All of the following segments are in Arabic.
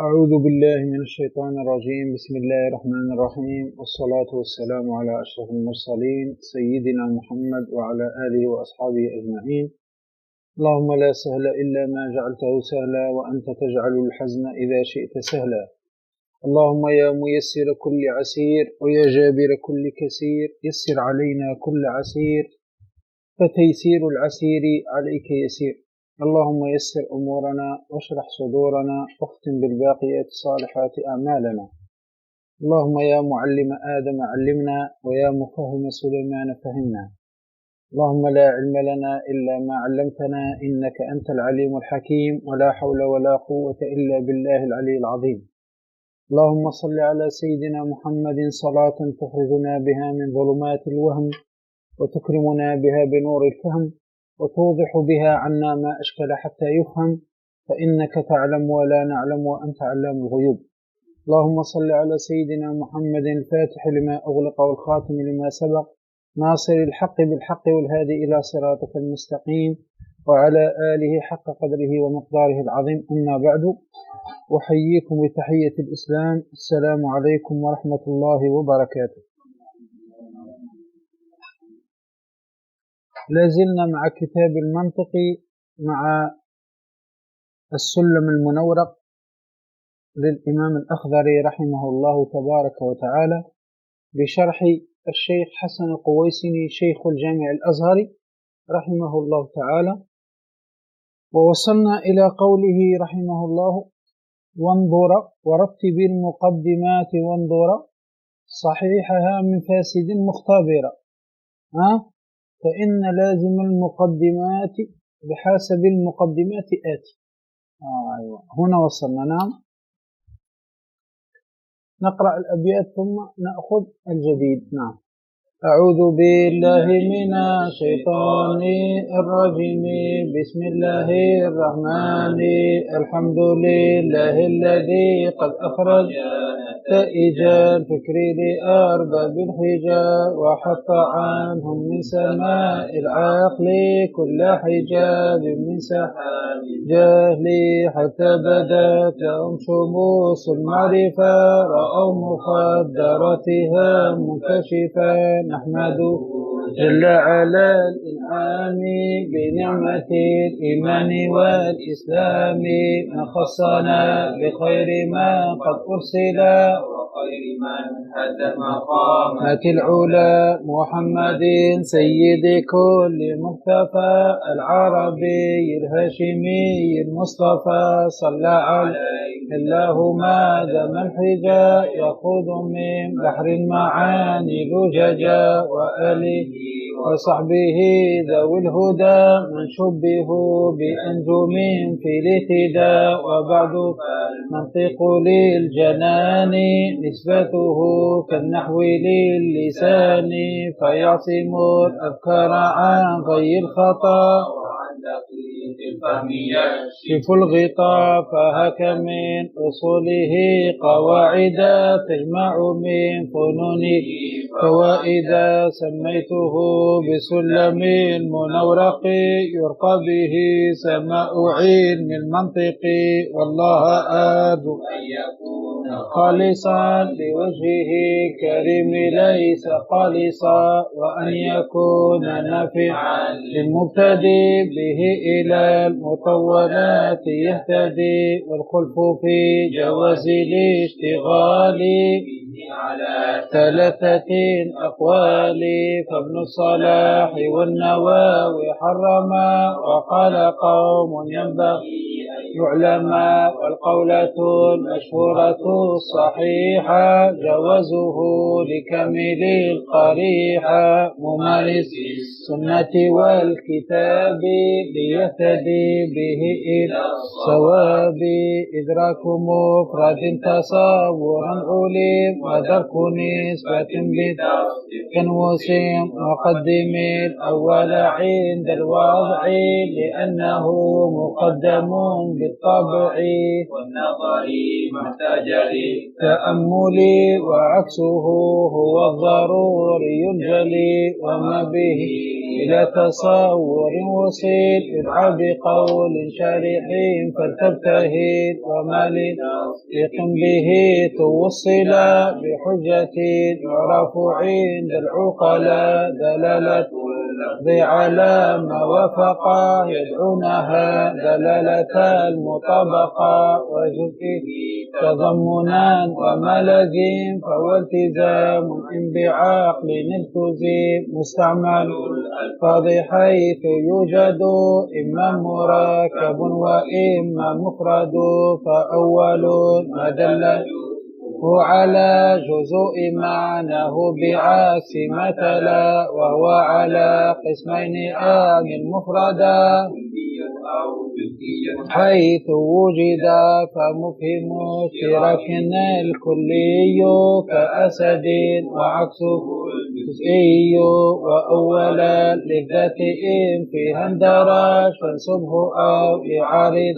أعوذ بالله من الشيطان الرجيم. بسم الله الرحمن الرحيم، والصلاة والسلام على أشرف المرسلين سيدنا محمد وعلى آله وأصحابه أجمعين. اللهم لا سهل إلا ما جعلته سهلا، وأنت تجعل الحزن إذا شئت سهلا. اللهم يا ميسر كل عسير ويا جابر كل كسير، يسر علينا كل عسير فتيسير العسير عليك يسير. اللهم يسر أمورنا واشرح صدورنا واختم بالباقيات الصالحات أعمالنا. اللهم يا معلم آدم علمنا، ويا مفهم سليمان فهمنا. اللهم لا علم لنا إلا ما علمتنا، إنك أنت العليم الحكيم، ولا حول ولا قوة إلا بالله العلي العظيم. اللهم صل على سيدنا محمد صلاة تخرجنا بها من ظلمات الوهم، وتكرمنا بها بنور الفهم، وتوضح بها عنا ما أشكل حتى يفهم، فإنك تعلم ولا نعلم وأنت علام الغيوب. اللهم صل على سيدنا محمد الفاتح لما أغلق والخاتم لما سبق، ناصر الحق بالحق والهادي إلى صراطك المستقيم، وعلى آله حق قدره ومقداره العظيم. أما بعد، أحييكم بتحية الإسلام. السلام عليكم ورحمة الله وبركاته. لازلنا مع كتاب المنطق، مع السلم المنورق للإمام الأخضري رحمه الله تبارك وتعالى، بشرح الشيخ حسن القويسني شيخ الجامع الأزهري رحمه الله تعالى. ووصلنا إلى قوله رحمه الله: وانظر ورتب المقدمات، وانظر صحيحها من فاسد مختبرا، فإن لازم المقدمات بحسب المقدمات آتي. أيوة. هنا وصلنا. نعم، نقرأ الأبيات ثم نأخذ الجديد. نعم. أعوذ بالله من الشيطان الرجيم، بسم الله الرحمن. الحمد لله الذي قد أخرج نتائج الفكر لأرباب الحجاب، وحط عنهم من سماء العقل كل حجاب من سحاب الجهل، حتى بدت لهم شموس المعرفة، رأوا مخدراتها منكشفا. نحمده جل على الإنعام بنعمة الإيمان والإسلام، من خصنا بخير ما قد أرسل، وخير من حتى مقامات العلا، محمد سيد كل مختفى، العربي الهاشمي المصطفى، صلى عليه الله ما دام الحجا، يخوض من بحر المعاني لججا، وآله وصحبه ذوي الهدى، من شبهوا بأنجم في الاهتداء. وبعد، فالمنطق للجنان نسبته كالنحو للسان، فيعصم الأفكار عن غي الخطأ، وعن دقيق الفهم يكشف الغطاء. فهك من أصوله قواعد تجمع من فنونه فوائد، سميته بسلم المنورق، يرقى به سماء علم المنطق. والله أرجو أن يكون خالصا لوجهه الكريم ليس خالصا، وأن يكون نافعا للمبتدئ به إلى المطولات يهتدي، والخلف في جواز الاشتغال على ثلاثة أقوال. فابن الصلاح والنووي حرما، وقال قوم ينبغي أن يعلم، والقولة المشهورة الصحيحة جوازه لكامل القريحة، ممارس السنة والكتاب ليهتدي به إلى الصواب. إدراك مفرد تصورا علم، ودرك نسبة بتصديق وسم، وقدم الأول عند الوضع لأنه مقدم بالطبع والنظر محتاج للتأمل، وعكسه هو الضروري الجلي، وما به إلى تصور وصيل ادعى بقول شارح فلتبتهل، وما لتصديق به توصل بحجة يعرف عند العقلاء دلالة اللفظ على ما وافق يدعونها دلالة المطابقة، وجزئه تضمنا وما لزم فهو التزام إن بعقل التزم، مستعمل الألفاظ حيث يوجد إما مركب وإما مفرد، فأول ما دل على جزء معناه بعكس ما تلا، وهو على قسمين مفردا حيث وجد، فمفهم اشتراك الكلي كأسد وعكسه الجزئي، وأولا للذات إن فيها اندرج فانسبه أو لعارض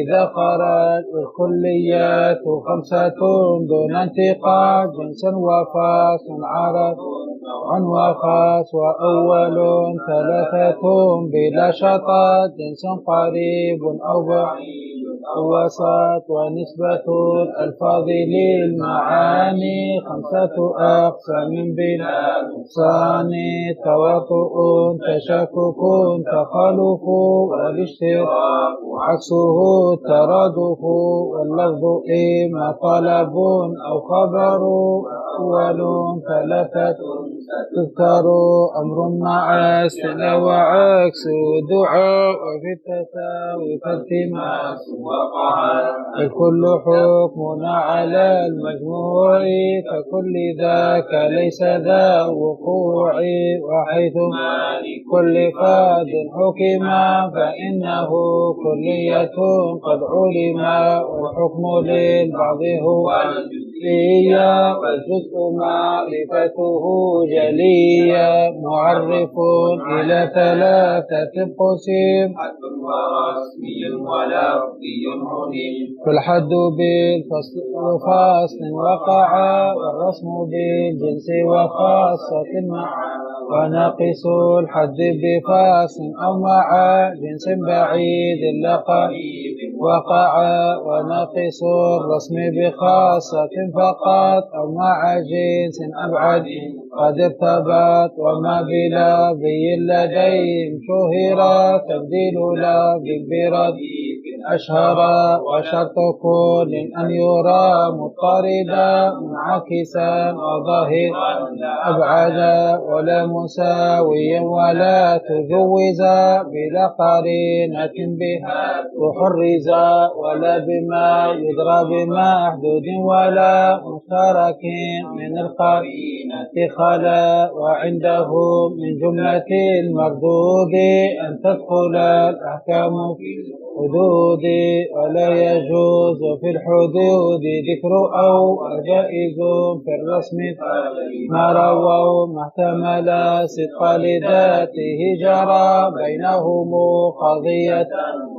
إذا خرج، والكليات 5 دون انتقاء جنس وخاص عرض نوع وخاص، وأول 3 بلا شطط جنس قريب أو بعيد أو وسط، ونسبة الألفاظ للمعاني 5 أقسام بلا نقصان، توافق تشكك تخالف والاشتراك عكسه الترادف، واللفظ إما طلب أو خبر، أول 3 تذكر أمر مع استثناء وعكس دعاء، وفي التساوي فالتماس وقع، الكل حكمنا على المجموع فكل ذاك ليس ذا وقوع، وحيث ما لكل فاد حكم فإنه كلية قد علم، والحكم للبعض هو الجزئية والجزء معرفته جلية، معرف إلى 3 قسم حد ورسمي ولفظي علم، فالحد بالفصل وقع، والرسم بالجنس وخاصة معا، وناقص الحد بفاصل أو مع جنس بعيد لقريب وقع، وناقص الرسم بخاصة فقط أو مع جنس أبعد قد ارتبط، وما بلا ذي لديهم شهرا تبديل لفظ برديف أشهر، وشرط كل أن يرى مضطردا منعكسا وظاهرا أبعدا، ولا مساويا ولا تجوزا بلا قرينة بها تحرزا، ولا بما يدرى بمحدود ولا مشترك من القرينة خلا، وعندهم من جملة المردود أن تدخل الأحكام في الحدود، ولا يجوز في الحدود ذكر أو جائز في الرسم ما رووا ما احتمل صدق لذاته جرى بينهم قضية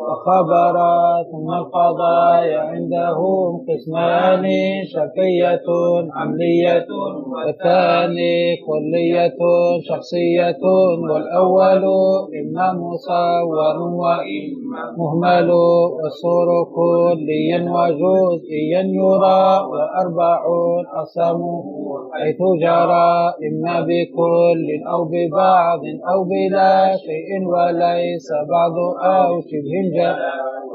وخبرا، ثم القضايا عندهم قسمان شرطية عملية، والثاني كلية شخصية، والأول إما مصور وإما مهمل، والصور كليا وجزئيا يرى، و4 أقسامه حيث جرى إما بكل أو ببعض أو بلا شيء وليس بعض أو شبه جرى،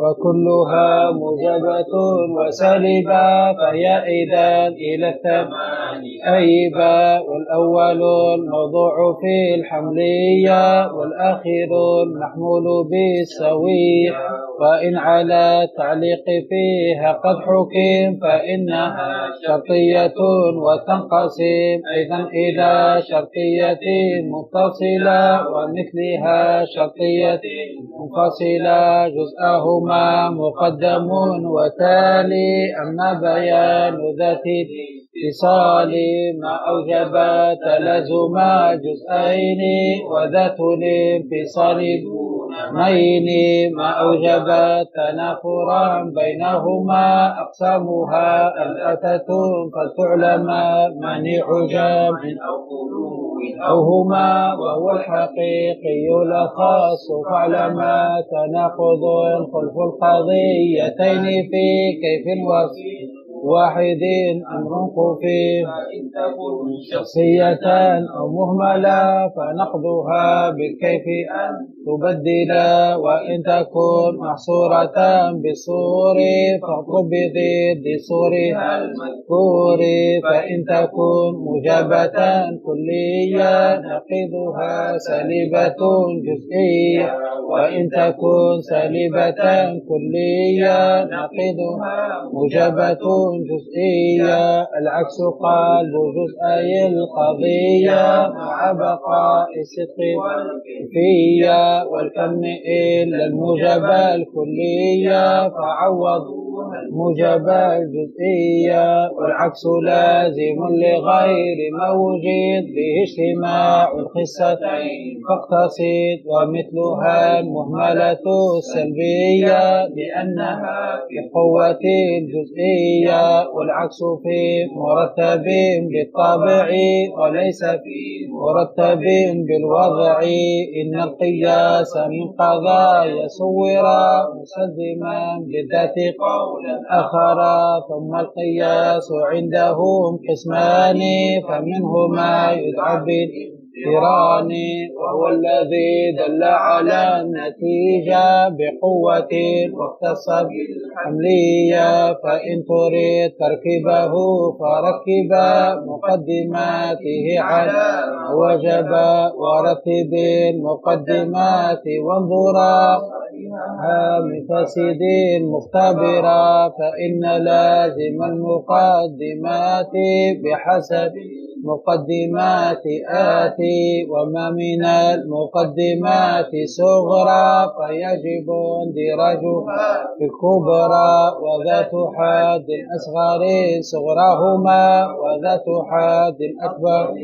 وكلها موجبة وسالبة فهي إذا إلى 8 أيبا، والأول الموضوع في الحملية، والآخر المحمول بالسوية، وإن على التعليق فيها قد حكم فإنها شرطية وتنقسم أيضا إلى شرطية متصلة ومثلها شرطية منفصلة، جزءهما مقدم وتالي، أما بيان ذات اتصال ما أوجب تلازم جزئين، وذات الانفصال دون اثنين ما أوجب تنافرا بينهما أقسامها ثلاثة فتعلم مانع جمع أو هما وهو الحقيقي الخاص فاعلما تناقض خلف القضيتين في كيف وصف واحد أمر خفي فإن تكن شخصية أو مهملة فنقضها بالكيف أن تبدل وإن تكن محصورة بالصور فاطلب بضد صورها المذكور فإن تكن موجبة كلية نقضها سالبة جزئية وإن تكن سالبة كلية نقضها موجبة جزئية العكس قلب جزئي القضية مع بقاء الصدق والكيفية والكم إلا الموجبة الكلية فعوض موجب الجزئية والعكس لازم لغير موجود به اجتماع الخصتين فاقتصد ومثلها المهملة السلبية لأنها في قوة الجزئية والعكس في مرتب بالطبع وليس في مرتب بالوضع إن القياس من قضايا صورا مسلما للذات قولا آخر ثم القياس عندهم قسمان فمنهما يدعى بالإقتران وهو الذي دل على النتيجة بقوة واختص بالحملية فإن تريد تركيبه فركب مقدماته على وجب ورتب المقدمات وانظرا من فاسد مختبرا فإن لازم المقدمات بحسب مقدمات آتي وما من المقدمات صغرى فيجب اندراجها في الكبرى وذات حد أصغر صغراهما وذات حد أكبر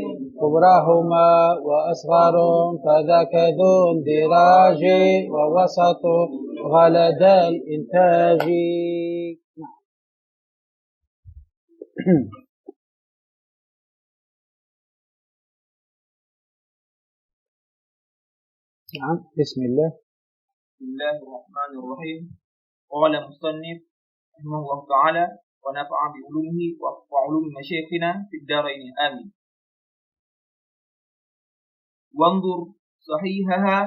كبراهما وأصغر فذاك ذو اندراج ووسط غلد الإنتاج. نعم بسم الله. بسم الله الرحمن الرحيم. قال المصنف رحمه الله تعالى ونفع بعلومه وعلوم مشايخنا في الدارين آمين. وانظر صحيحها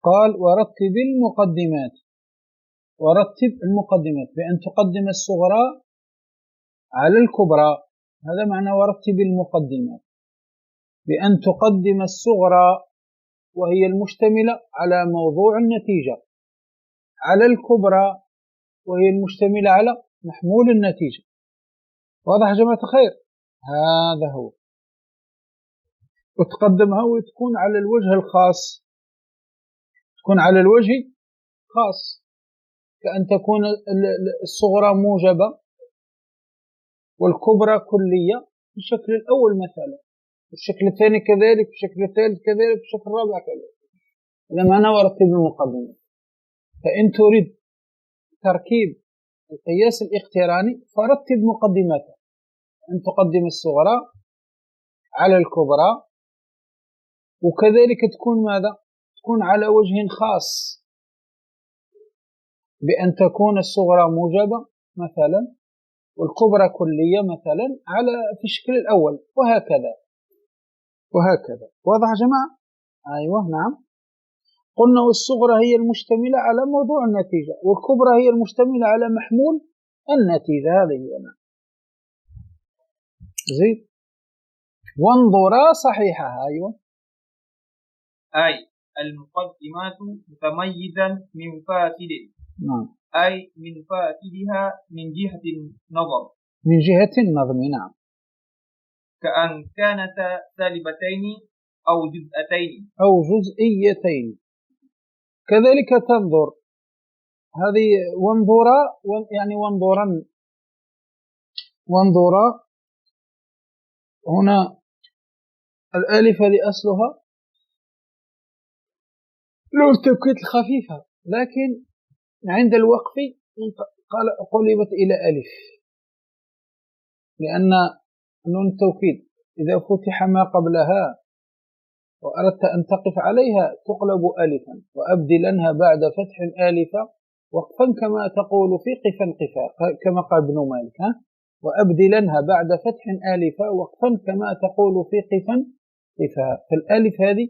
قال ورتب المقدمات ورتب المقدمات بأن تقدم الصغرى على الكبرى هذا معنى ورتب المقدمات بأن تقدم الصغرى وهي المشتملة على موضوع النتيجة على الكبرى وهي المشتملة على محمول النتيجة. واضح يا جماعة الخير؟ هذا هو. وتقدمها وتكون على الوجه الخاص تكون على الوجه خاص كأن تكون الصغرى موجبة والكبرى كلية في الشكل الأول مثلا الشكل الثاني كذلك الشكل الثالث كذلك الشكل الرابع كذلك. لما أنا ورتب المقدمة فإن تريد تركيب القياس الاقتراني فرتب مقدماتها أن تقدم الصغرى على الكبرى وكذلك تكون ماذا؟ تكون على وجه خاص بأن تكون الصغرى موجبة مثلا والكبرى كلية مثلا على في الشكل الأول وهكذا. واضح يا جماعة؟ أيوة نعم. قلنا والصغرى هي المشتملة على موضوع النتيجة والكبرى هي المشتملة على محمول النتيجة. هذه هي نعم. زين. وانظرا صحيحها. أيوة. أي المقدمات متميزا من فاسد. نعم. أي من فاسدها من جهة النظر. من جهة النظم. نعم. كأن كانتا سالبتين أو جزئتين أو جزئيتين. كذلك تنظر هذه وانظرا يعني وانظرا هنا الألف هذه أصلها لو التوكيد الخفيفة، لكن عند الوقف قلبت إلى ألف، لأن نون التوكيد إذا فتح ما قبلها وأردت أن تقف عليها تقلب ألفا، وأبدلنها بعد فتح آلفة وقفا كما تقول في قفا قفا، كما قال ابن مالك، وأبدلنها بعد فتح آلفة وقفا كما تقول في قفا قفا. فالآلف هذه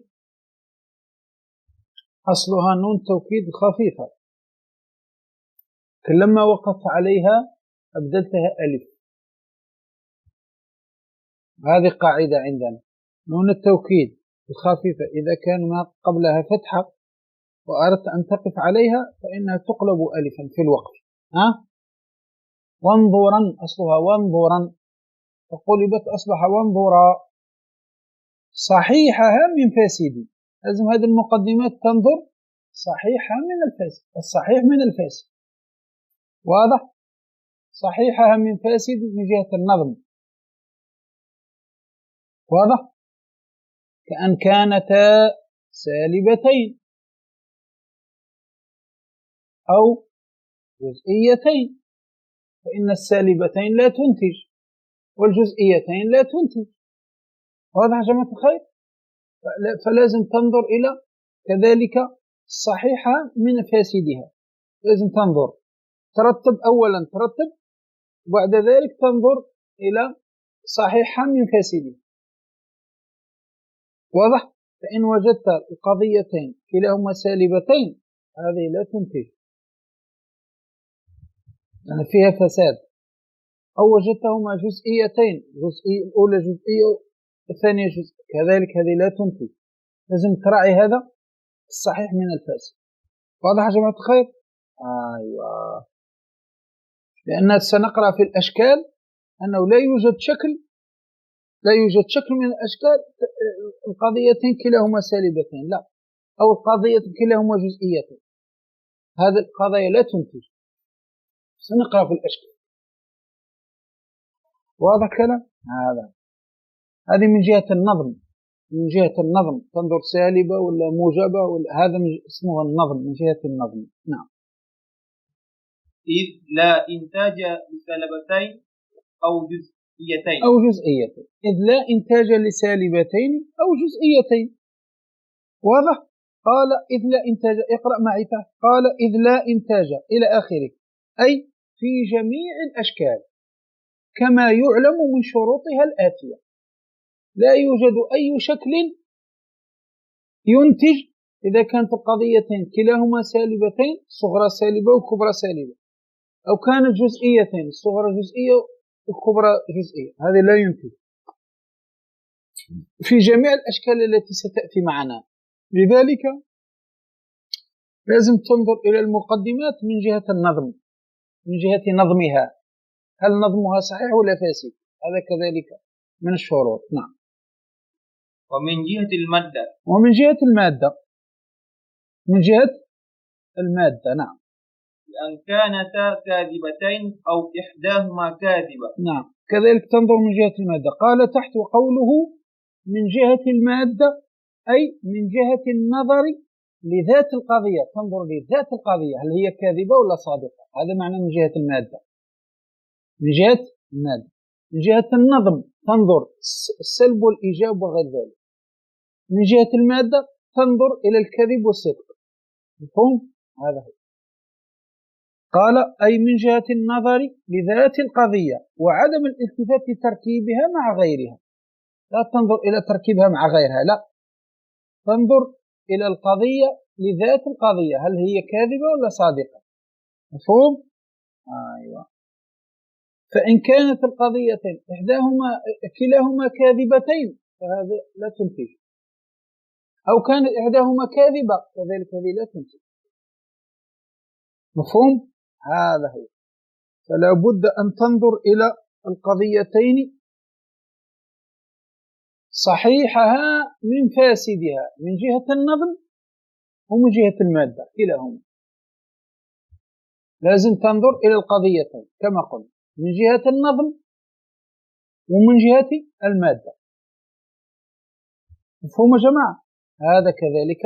أصلها نون توكيد خفيفة، لما وقفت عليها أبدلتها ألف. هذه قاعدة عندنا، نون التوكيد الخفيفة إذا كان ما قبلها فتحة وأردت أن تقف عليها فإنها تقلب ألفا في الوقف. وانظرا أصلها وانظرا، فقلبت أصبح وانظرا. صحيحها من فاسد، لازم هذه المقدمات تنظر صحيحها من الفاسد، الصحيح من الفاسد، واضح؟ صحيحها من فاسد من جهة النظم، واضح؟ كأن كانتا سالبتين أو جزئيتين، فإن السالبتين لا تنتج والجزئيتين لا تنتج، واضح يا جماعة الخير؟ فلازم تنظر إلى كذلك الصحيحة من فاسدها، لازم تنظر ترتب، أولا ترتب وبعد ذلك تنظر إلى صحيحة من فاسدها، واضح؟ فإن وجدت القضيتين كلاهما سالبتين هذه لا تنتج، يعني فيها فساد. أو وجدتهما جزئيتين، الأولى جزئية والثانية جزء، كذلك هذه لا تنتج، لازم تراعي هذا الصحيح من الفاسد، واضح يا جماعة الخير؟ أيوة، لأن سنقرأ في الأشكال أنه لا يوجد شكل من الأشكال القضيتين كلاهما سالبتين، لا، أو القضيتين كلاهما جزئيتين، هذه القضايا لا تنتج، سنقرأ في الأشكال، واضح كلام؟ هذه من جهة النظم، من جهة النظم تنظر سالبة ولا موجبة هذا اسمه النظم، من جهة النظم. نعم. إذ لا إنتاج لسالبتين أو جزئيتين. إذ لا إنتاج لسالبتين أو جزئيتين، واضح؟ قال إذ لا إنتاج، اقرأ معي تحت، قال إذ لا إنتاج إلى آخره، أي في جميع الأشكال كما يعلم من شروطها الآتية، لا يوجد أي شكل ينتج إذا كانت القضيتين كلاهما سالبتين، صغرى سالبة وكبرى سالبة، أو كانت جزئيتين، الصغرى جزئية والكبرى جزئية، هذا لا ينتج في جميع الأشكال التي ستأتي معنا. لذلك لازم تنظر إلى المقدمات من جهة النظم، من جهة نظمها، هل نظمها صحيح ولا فاسد، هذا كذلك من الشروط. نعم. ومن جهة المادة، من جهة المادة، نعم، أن كانتا كاذبتين أو إحداهما كاذبة. نعم، كذلك تنظر من جهة المادة. قال تحت وقوله من جهة المادة أي من جهة النظر لذات القضية، تنظر لذات القضية هل هي كاذبة ولا صادقة، هذا معنى من جهة المادة، من جهة المادة. من جهة النظم تنظر السلب والإيجاب وغير ذلك. من جهة المادة تنظر إلى الكذب والصدق، مفهوم؟ هذا هو. قال أي من جهة النظر لذات القضية وعدم الالتفات لتركيبها مع غيرها، لا تنظر إلى تركيبها مع غيرها، لا، تنظر إلى القضية لذات القضية هل هي كاذبة ولا صادقة، مفهوم؟ أيوة. فإن كانت القضيتين كلاهما كاذبتين فهذا لا تنتج، أو كانت إحداهما كاذبة كذلك هذه لا تنتج، مفهوم؟ هذا هو. فلا بد أن تنظر إلى القضيتين صحيحها من فاسدها من جهة النظم ومن جهة المادة، كلاهما لازم تنظر إلى القضيتين كما قلنا من جهة النظم ومن جهة المادة، مفهوم يا جماعة؟ هذا كذلك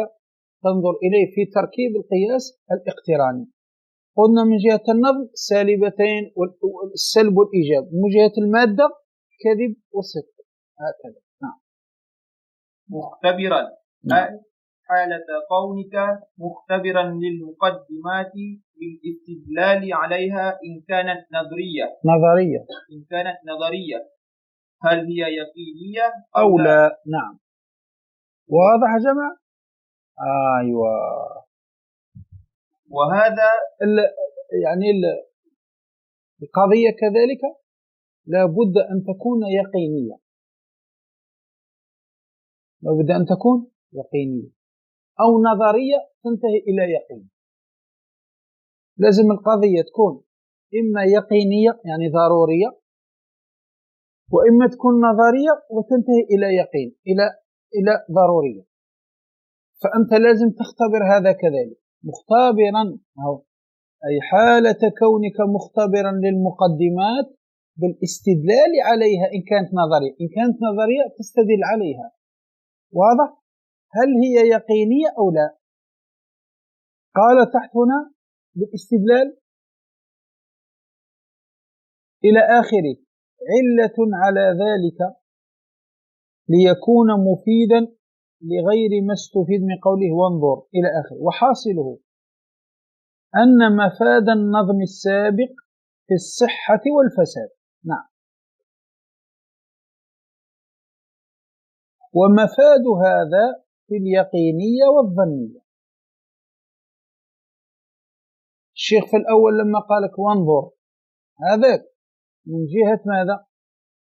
تنظر إليه في تركيب القياس الاقتراني. قلنا من جهة النظم سالبتين والسلب والإيجاب، من جهة المادة كذب وصدق، هكذا. نعم. مختبرا أي حالة كونك مختبرا للمقدمات بالاستدلال عليها إن كانت نظرية هل هي يقينية أو لا. نعم. واضح يا جماعة؟ أيوة. وهذا يعني القضية كذلك لا بد أن تكون يقينية، لا بد أن تكون يقينية أو نظرية تنتهي إلى يقين. لازم القضية تكون إما يقينية يعني ضرورية، وإما تكون نظرية وتنتهي إلى يقين، إلى ضرورية. فأنت لازم تختبر هذا كذلك مختبرا، أي حالة كونك مختبرا للمقدمات بالاستدلال عليها إن كانت نظرية. إن كانت نظرية تستدل عليها، واضح؟ هل هي يقينية أو لا؟ قال تحت هنا بالاستدلال إلى آخره، علة على ذلك ليكون مفيدا لغير ما استفيد من قوله وانظر إلى آخره. وحاصله أن مفاد النظم السابق في الصحة والفساد. نعم. ومفاد هذا في اليقينية والظنية. الشيخ في الأول لما قالك وانظر، هذا من جهة ماذا؟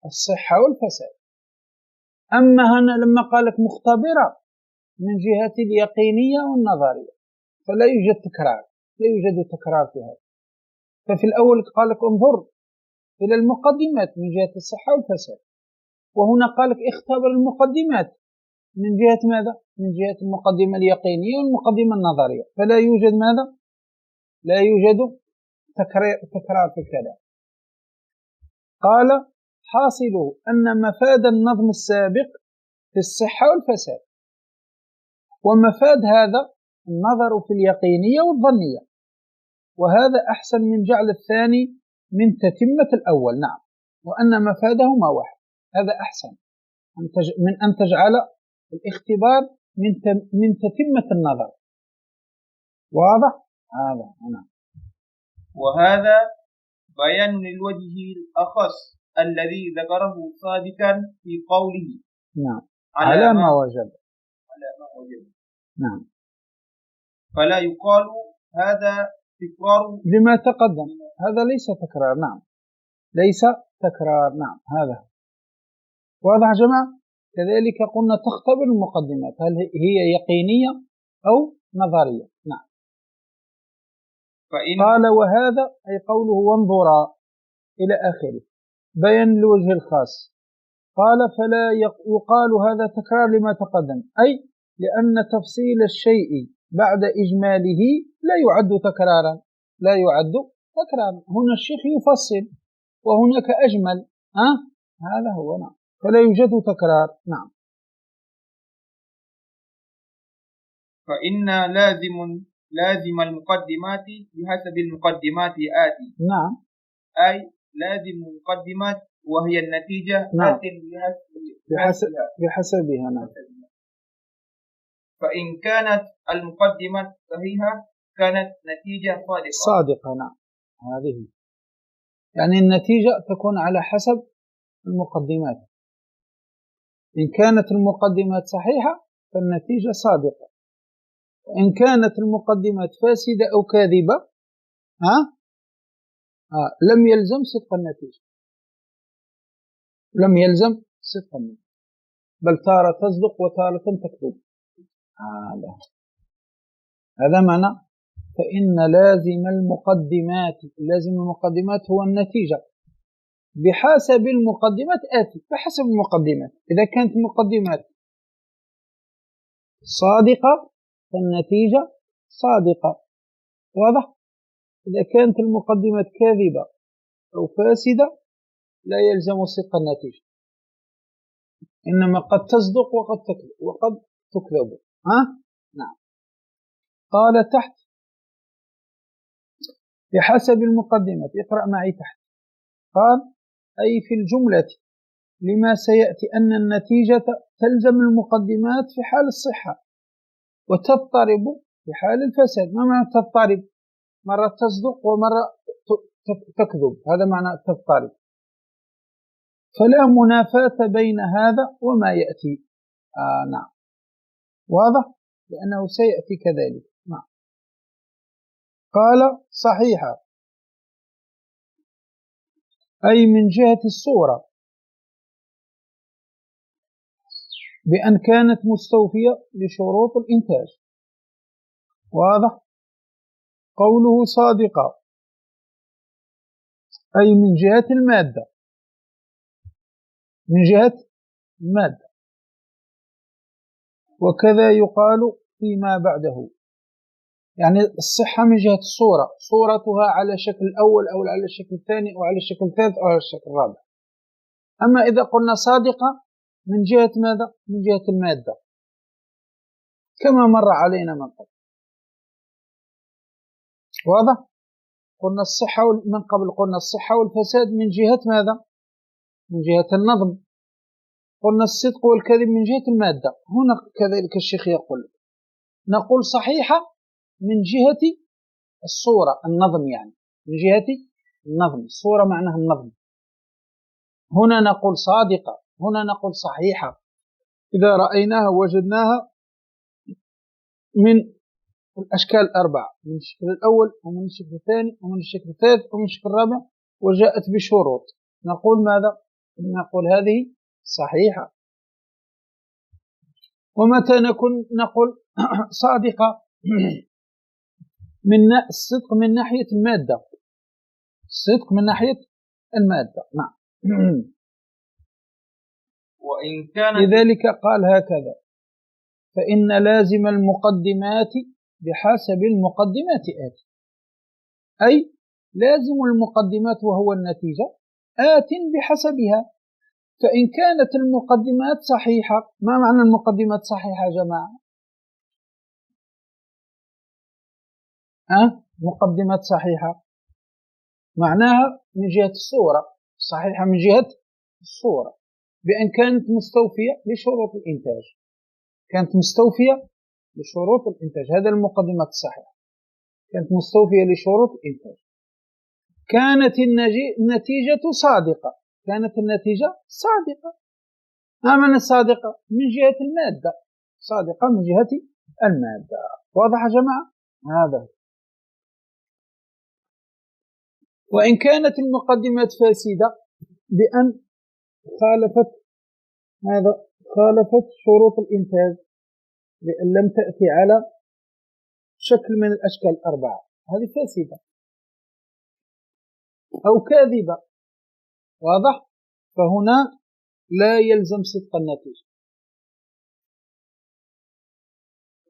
الصحة والفساد. أما هنا لما قالك مختبرة من جهة اليقينية والنظرية، فلا يوجد تكرار، لا يوجد تكرار في هذا. ففي الأول قالك انظر إلى المقدمات من جهة الصحة والفساد، وهنا قالك اختبر المقدمات من جهة ماذا؟ من جهة المقدمة اليقينية والمقدمة النظرية. فلا يوجد ماذا؟ لا يوجد تكرار في الكلام. قال حاصله أن مفاد النظم السابق في الصحة والفساد، ومفاد هذا النظر في اليقينية والظنية، وهذا أحسن من جعل الثاني من تتمة الأول. نعم. وأن مفادهما واحد، هذا أحسن من أن تجعل الاختبار من تتمة النظر. واضح؟ هذا. نعم. وهذا بيان للوجه الأخص الذي ذكره سابقا في قوله نعم على ما وجد. نعم. فلا يقال هذا تكرار لما تقدم، هذا ليس تكرار. نعم ليس تكرار. نعم هذا واضح يا جماعة. كذلك قلنا تختبر المقدمات هل هي يقينية أو نظرية. نعم. قال وهذا أي قوله وانظرا إلى آخره بيان الوجه الخاص. قال فلا يقال هذا تكرار لما تقدم، أي لأن تفصيل الشيء بعد إجماله لا يعد تكرارا، لا يعد تكرارا. هنا الشيخ يفصل وهناك أجمل، هذا هو. نعم. فلا يوجد تكرار. نعم. فإن لازم المقدمات بحسب المقدمات آتي. نعم. أي لازم المقدمات وهي النتيجة. نعم. بحسبها. نعم. فإن كانت المقدمة صحيحة كانت نتيجة صادقة. نعم. هذه يعني النتيجة تكون على حسب المقدمات. إن كانت المقدمات صحيحة فالنتيجة صادقة، وإن كانت المقدمات فاسدة أو كاذبة لم يلزم صدق النتيجة، لم يلزم صدق النتيجة، بل تارة تصدق وتارة تكذب. هذا معنى فإن لازم المقدمات هو النتيجة بحسب المقدمات آتي. بحسب المقدمات، إذا كانت المقدمات صادقة فالنتيجة صادقة. واضح؟ إذا كانت المقدمات كاذبة أو فاسدة لا يلزم صدق النتيجة، إنما قد تصدق وقد تكذب. نعم. قال تحت بحسب المقدمات، اقرأ معي تحت. قال أي في الجملة لما سيأتي أن النتيجة تلزم المقدمات في حال الصحة وتضطرب في حال الفساد. ما معنى تضطرب؟ مرة تصدق ومرة تكذب، هذا معنى تضطرب. فلا منافاة بين هذا وما يأتي. نعم، واضح، لأنه سيأتي كذلك. نعم. قال صحيحة أي من جهة الصورة بأن كانت مستوفية لشروط الإنتاج. واضح. قوله صادقة أي من جهة المادة، من جهة المادة. وكذا يقال فيما بعده، يعني الصحة من جهة الصورة، صورتها على الشكل الأول أو على الشكل الثاني أو على الشكل الثالث أو على الشكل الرابع. أما إذا قلنا صادقة من جهة ماذا؟ من جهة المادة، كما مر علينا من قبل. واضح. قلنا الصحة من قبل، قلنا الصحة والفساد من جهة ماذا؟ من جهة النظم. قلنا الصدق والكذب من جهة المادة. هنا كذلك الشيخ يقول نقول صحيحة من جهة الصورة، النظم، يعني من جهة النظم. الصورة معناها النظم. هنا نقول صادقة، هنا نقول صحيحة إذا رأيناها وجدناها من الأشكال الأربعة، من الشكل الأول ومن الشكل الثاني ومن الشكل الثالث ومن الشكل الرابع، وجاءت بشروط، نقول ماذا؟ نقول هذه صحيحة. ومتى نقول صادقة؟ من الصدق من ناحية المادة، الصدق من ناحية المادة. نعم. وإن كان لذلك قال هكذا: فإن لازم المقدمات بحسب المقدمات آتي، أي لازم المقدمات وهو النتيجة آت بحسبها. فإن كانت المقدمات صحيحة، ما معنى المقدمات صحيحة يا جماعة؟ مقدمات صحيحة معناها من جهة الصورة، صحيحة من جهة الصورة بأن كانت مستوفية لشروط الإنتاج، كانت مستوفية لشروط الإنتاج، هذا المقدمات الصحيحة، كانت مستوفية لشروط الإنتاج. كانت النتيجة صادقة، كانت النتيجة صادقة. ما معنى صادقة؟ من جهة المادة، صادقة من جهة المادة. واضح يا جماعة؟ هذا. وإن كانت المقدمات فاسدة بأن خالفت ماذا؟ خالفت شروط الإنتاج، بأن لم تأتي على شكل من الأشكال الأربعة، هذه فاسدة أو كاذبة. واضح؟ فهنا لا يلزم صدق النتيجة،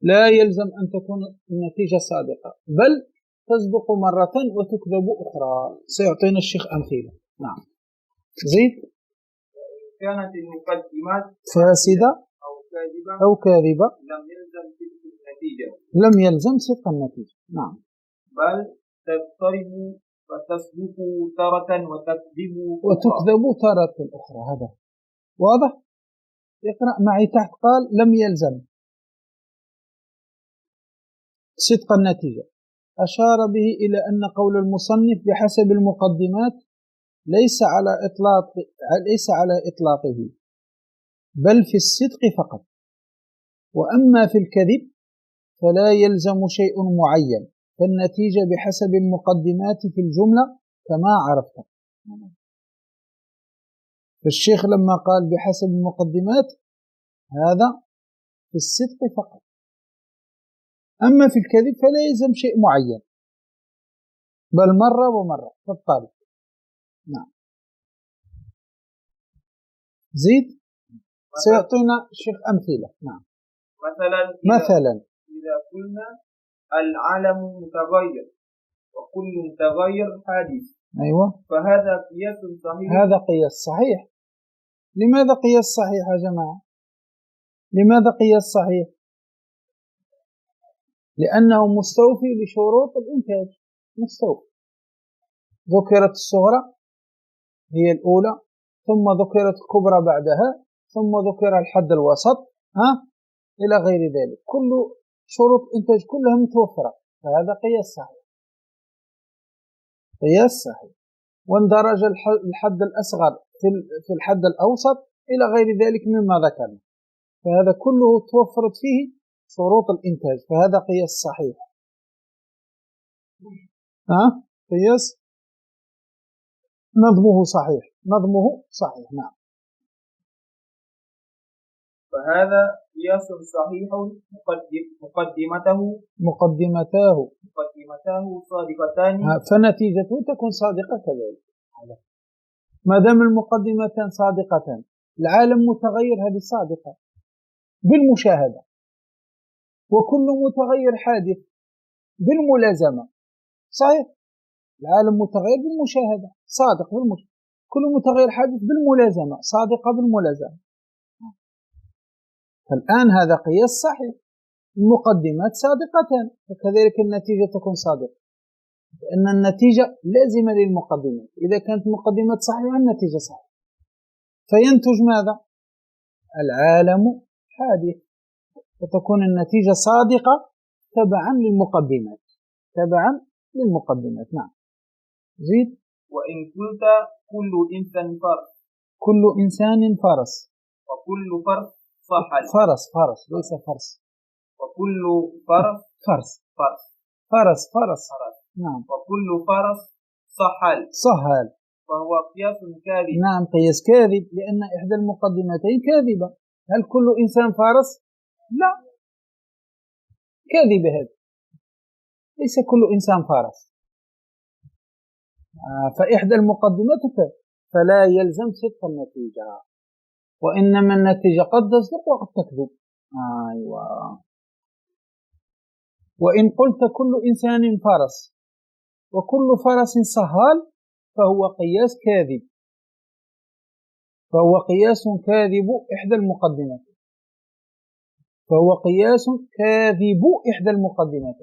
لا يلزم أن تكون النتيجة صادقة، بل تصدق مرة وتكذب أخرى. سيعطينا الشيخ أمثلة. نعم. زيد. كانت المقدمات فاسدة أو كاذبة لم يلزم صدق النتيجة، لم يلزم صدق النتيجة. نعم. بل تضطرب فتصدق تارة وتكذب تارة أخرى. هذا واضح؟ اقرأ معي تحت. قال لم يلزم صدق النتيجة، أشار به إلى أن قول المصنف بحسب المقدمات ليس على إطلاقه، بل في الصدق فقط. وأما في الكذب فلا يلزم شيء معين، فالنتيجة بحسب المقدمات في الجملة كما عرفت. فالشيخ لما قال بحسب المقدمات هذا في الصدق فقط، أما في الكذب فلا يلزم شيء معين، بل مرة ومرة فالطالب. نعم. زيد. سيعطينا الشيخ أمثلة. نعم. مثلا إذا قلنا العالم متغير وكل متغير حادث، أيوة، فهذا قياس صحيح. هذا قياس صحيح. لماذا قياس صحيح يا جماعة؟ لماذا قياس صحيح؟ لأنه مستوفي لشروط الإنتاج، مستوفي. ذكرت الصغرى هي الأولى، ثم ذكرت الكبرى بعدها، ثم ذكر الحد الوسط إلى غير ذلك. كل شروط الإنتاج كلها متوفرة، فهذا قياس صحيح، قياس صحيح. واندرج الحد الأصغر في الحد الأوسط إلى غير ذلك مما ذكرنا، فهذا كله توفرت فيه شروط الإنتاج، فهذا قياس صحيح. قياس نظمه صحيح، نظمه صحيح. نعم. فهذا قياس صحيح مقدمته صادقتان، فنتيجته تكون صادقة كذلك. ما دام المقدمتان صادقتان، العالم متغير، هذه صادقة بالمشاهدة، وكل متغير حادث بالملازمة. صحيح، العالم متغير بالمشاهدة، صادق بالمشاهدة. كل متغير حادث بالملازمة، صادقة بالملازمة. فالآن هذا قياس صحيح، المقدمات صادقتان، وكذلك النتيجة تكون صادقة، لأن النتيجة لازمة للمقدمات. إذا كانت المقدمات صحيحة النتيجة صحيحة، فينتج ماذا؟ العالم حادث، وتكون النتيجة صادقة تبعا للمقدمات، تبعا للمقدمات. نعم. زيد. وإن قلت كل إنسان فرس، كل إنسان فرس، وكل فرس صحل. فرس ليس فرس. وكل فرس فرس. نعم. وكل فرس صحل، فهو قياس كاذب. نعم، قياس كاذب، لأن إحدى المقدمتين كاذبة. هل كل إنسان فارس؟ لا، كاذبة هذا، ليس كل إنسان فارس. فإحدى المقدمات فلا يلزم صدق النتيجة، وإنما النتيجة قد تصدق وقد تكذب. أيوة. وإن قلت كل إنسان فرس وكل فرس سهال فهو قياس كاذب، فهو قياس كاذب إحدى المقدمات، فهو قياس كاذب إحدى المقدمات،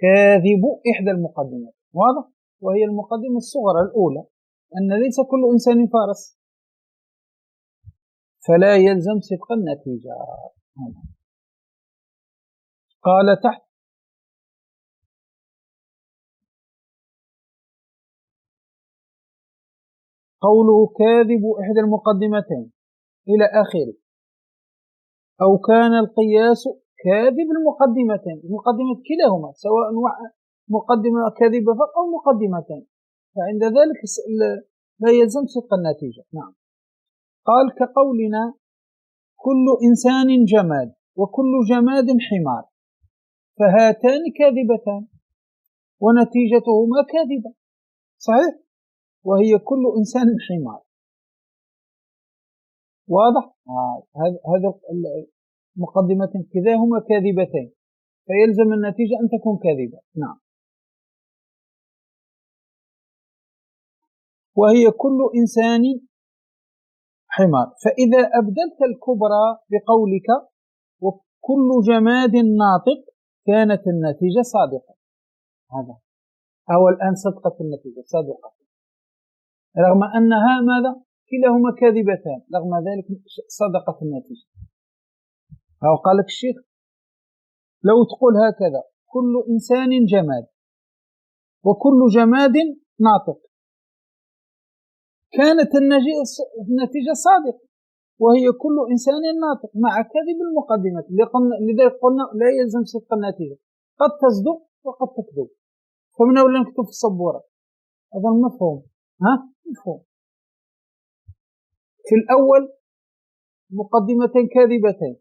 كاذب إحدى المقدمات. واضح؟ وهي المقدمة الصغرى الأولى، أن ليس كل إنسان فارس، فلا يلزم صدق النتيجة. قال تحت: قوله كاذب إحدى المقدمتين إلى آخره، أو كان القياس كاذب المقدمتين، المقدمة كلاهما، سواء مقدمة كاذبة فقط أو مقدمتين، فعند ذلك لا يلزم صدق النتيجة. نعم. قال: كقولنا كل إنسان جماد وكل جماد حمار، فهاتان كاذبتان ونتيجتهما كاذبة. صحيح، وهي كل إنسان حمار. واضح؟ هذا المقدمتين كلاهما كاذبتين، فيلزم النتيجة أن تكون كاذبة. نعم. وهي كل إنسان حمار، فإذا أبدلت الكبرى بقولك وكل جماد ناطق كانت النتيجة صادقة. هذا هو الآن صدقة النتيجة، صادقة، رغم أنها ماذا؟ كلاهما كاذبتان، رغم ذلك صدقت النتيجة. أو قال لك الشيخ لو تقول هكذا: كل إنسان جماد وكل جماد ناطق، كانت النتيجة صادقة، وهي كل إنسان ناطق مع كذب المقدمة. لذلك قلنا لا يلزم صدق النتيجة، قد تصدق وقد تكذب. فمن أولا نكتب في السبورة، هذا المفهوم. مفهوم. في الأول مقدمتين كاذبتين،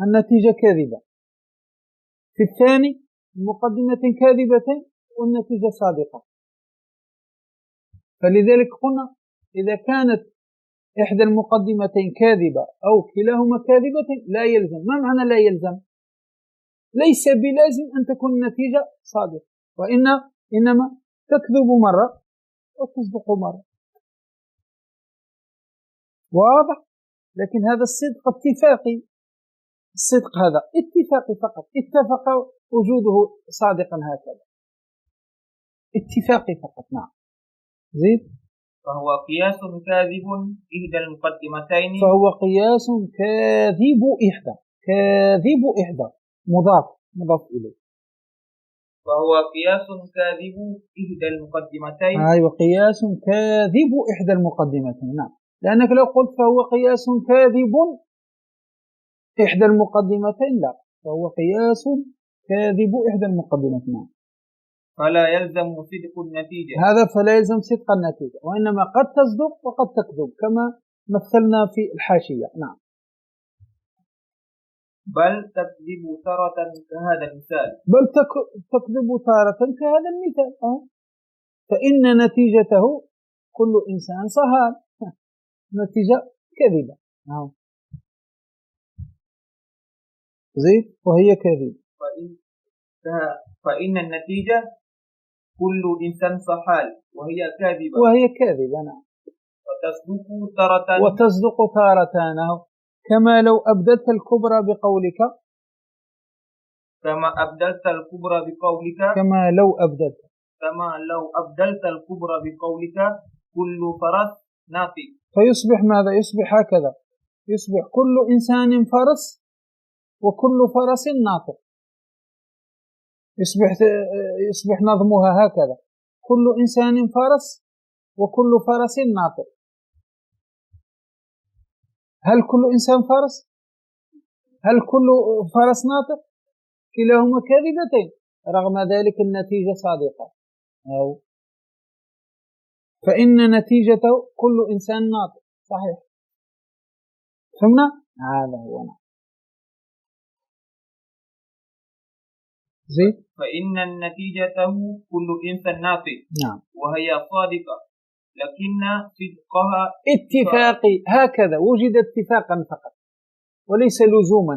النتيجة كاذبة. في الثاني مقدمتين كاذبتين والنتيجة صادقة. فلذلك قلنا إذا كانت إحدى المقدمتين كاذبة أو كلاهما كاذبتين لا يلزم. ما معنى لا يلزم؟ ليس بلازم أن تكون النتيجة صادقة، إنما تكذب مرة وتصدق مرة. واضح؟ لكن هذا الصدق اتفاقي، الصدق هذا اتفاقي فقط، اتفق وجوده صادقا هكذا، اتفاقي فقط. نعم زيد. فهو قياس كاذب إحدى المقدمتين. فهو قياس كاذب إحدى، كاذب إحدى مضاف إليه. فهو قياس كاذب إحدى المقدمتين. أيوة، قياس كاذب إحدى المقدمتين. نعم، لأنك لو قلت فهو قياس كاذب إحدى المقدمتين، لا، فهو قياس كاذب إحدى المقدمتين. فلا يلزم صدق النتيجة. هذا فلا يلزم صدق النتيجة، وإنما قد تصدق وقد تكذب كما مثلنا في الحاشية. نعم. بل تكذب تارة كهذا المثال. بل تكذب تارة كهذا المثال. فإن نتيجته كل إنسان صهال، نتيجة كذبة. زيد. وهي كذب. فإن النتيجة كل إنسان صحال وهي كاذبة. وهي كاذبة. نعم. وتصدق تارة. كما لو أبدلت الكبرى بقولك. كما لو أبدلت الكبرى بقولك كل فرس ناطق. فيصبح ماذا؟ يصبح هكذا، يصبح كل إنسان فرس وكل فرس ناطق. يصبح نظمها هكذا: كل إنسان فرس وكل فرس ناطق. هل كل إنسان فرس؟ هل كل فرس ناطق؟ كلاهما كاذبتين، رغم ذلك النتيجة صادقة. أو فإن نتيجته كل إنسان ناطق. صحيح. فهمنا؟ هذا هو. زيد. فإن نتيجته كل إنسان ناطق. نعم. وهي صادقة، لكن صدقها اتفاقي. هكذا وجد اتفاقا فقط وليس لزوما.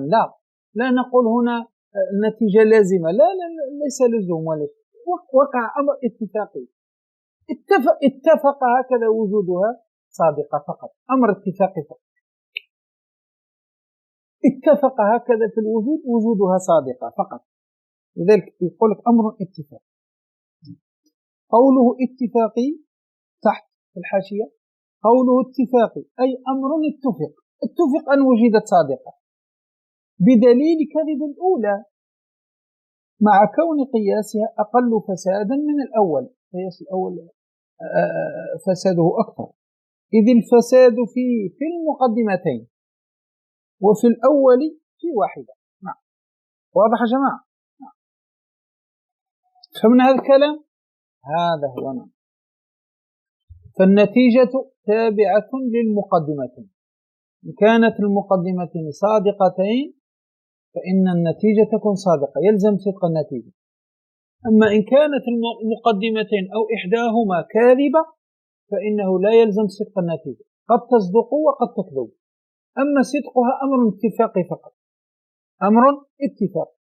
لا نقول هنا النتيجة لازمة، لا ليس لزوم ولا شيء. وقع أمر اتفاقي، اتفق هكذا وجودها صادقة فقط، أمر اتفاقي فقط. اتفق هكذا في الوجود، وجودها صادقة فقط، لذلك يقول لك أمر اتفاقي. قوله اتفاقي تحت في الحاشية، قوله اتفاقي أي أمر اتفق أن وجدت صادقة بدليل كذب الأولى، مع كون قياسها أقل فسادا من الأول. قياس الأول فساده أكثر، إذ الفساد في المقدمتين، وفي الأول في واحدة. نعم. واضح يا جماعة؟ نعم. فمن هذا الكلام هذا هو. نعم. فالنتيجة تابعة للمقدمتين، إن كانت المقدمتين صادقتين فإن النتيجة تكون صادقة، يلزم صدق النتيجة. أما إن كانت المقدمتين أو إحداهما كاذبة فإنه لا يلزم صدق النتيجة، قد تصدق وقد تكذب. أما صدقها أمر اتفاقي فقط، أمر اتفاقي.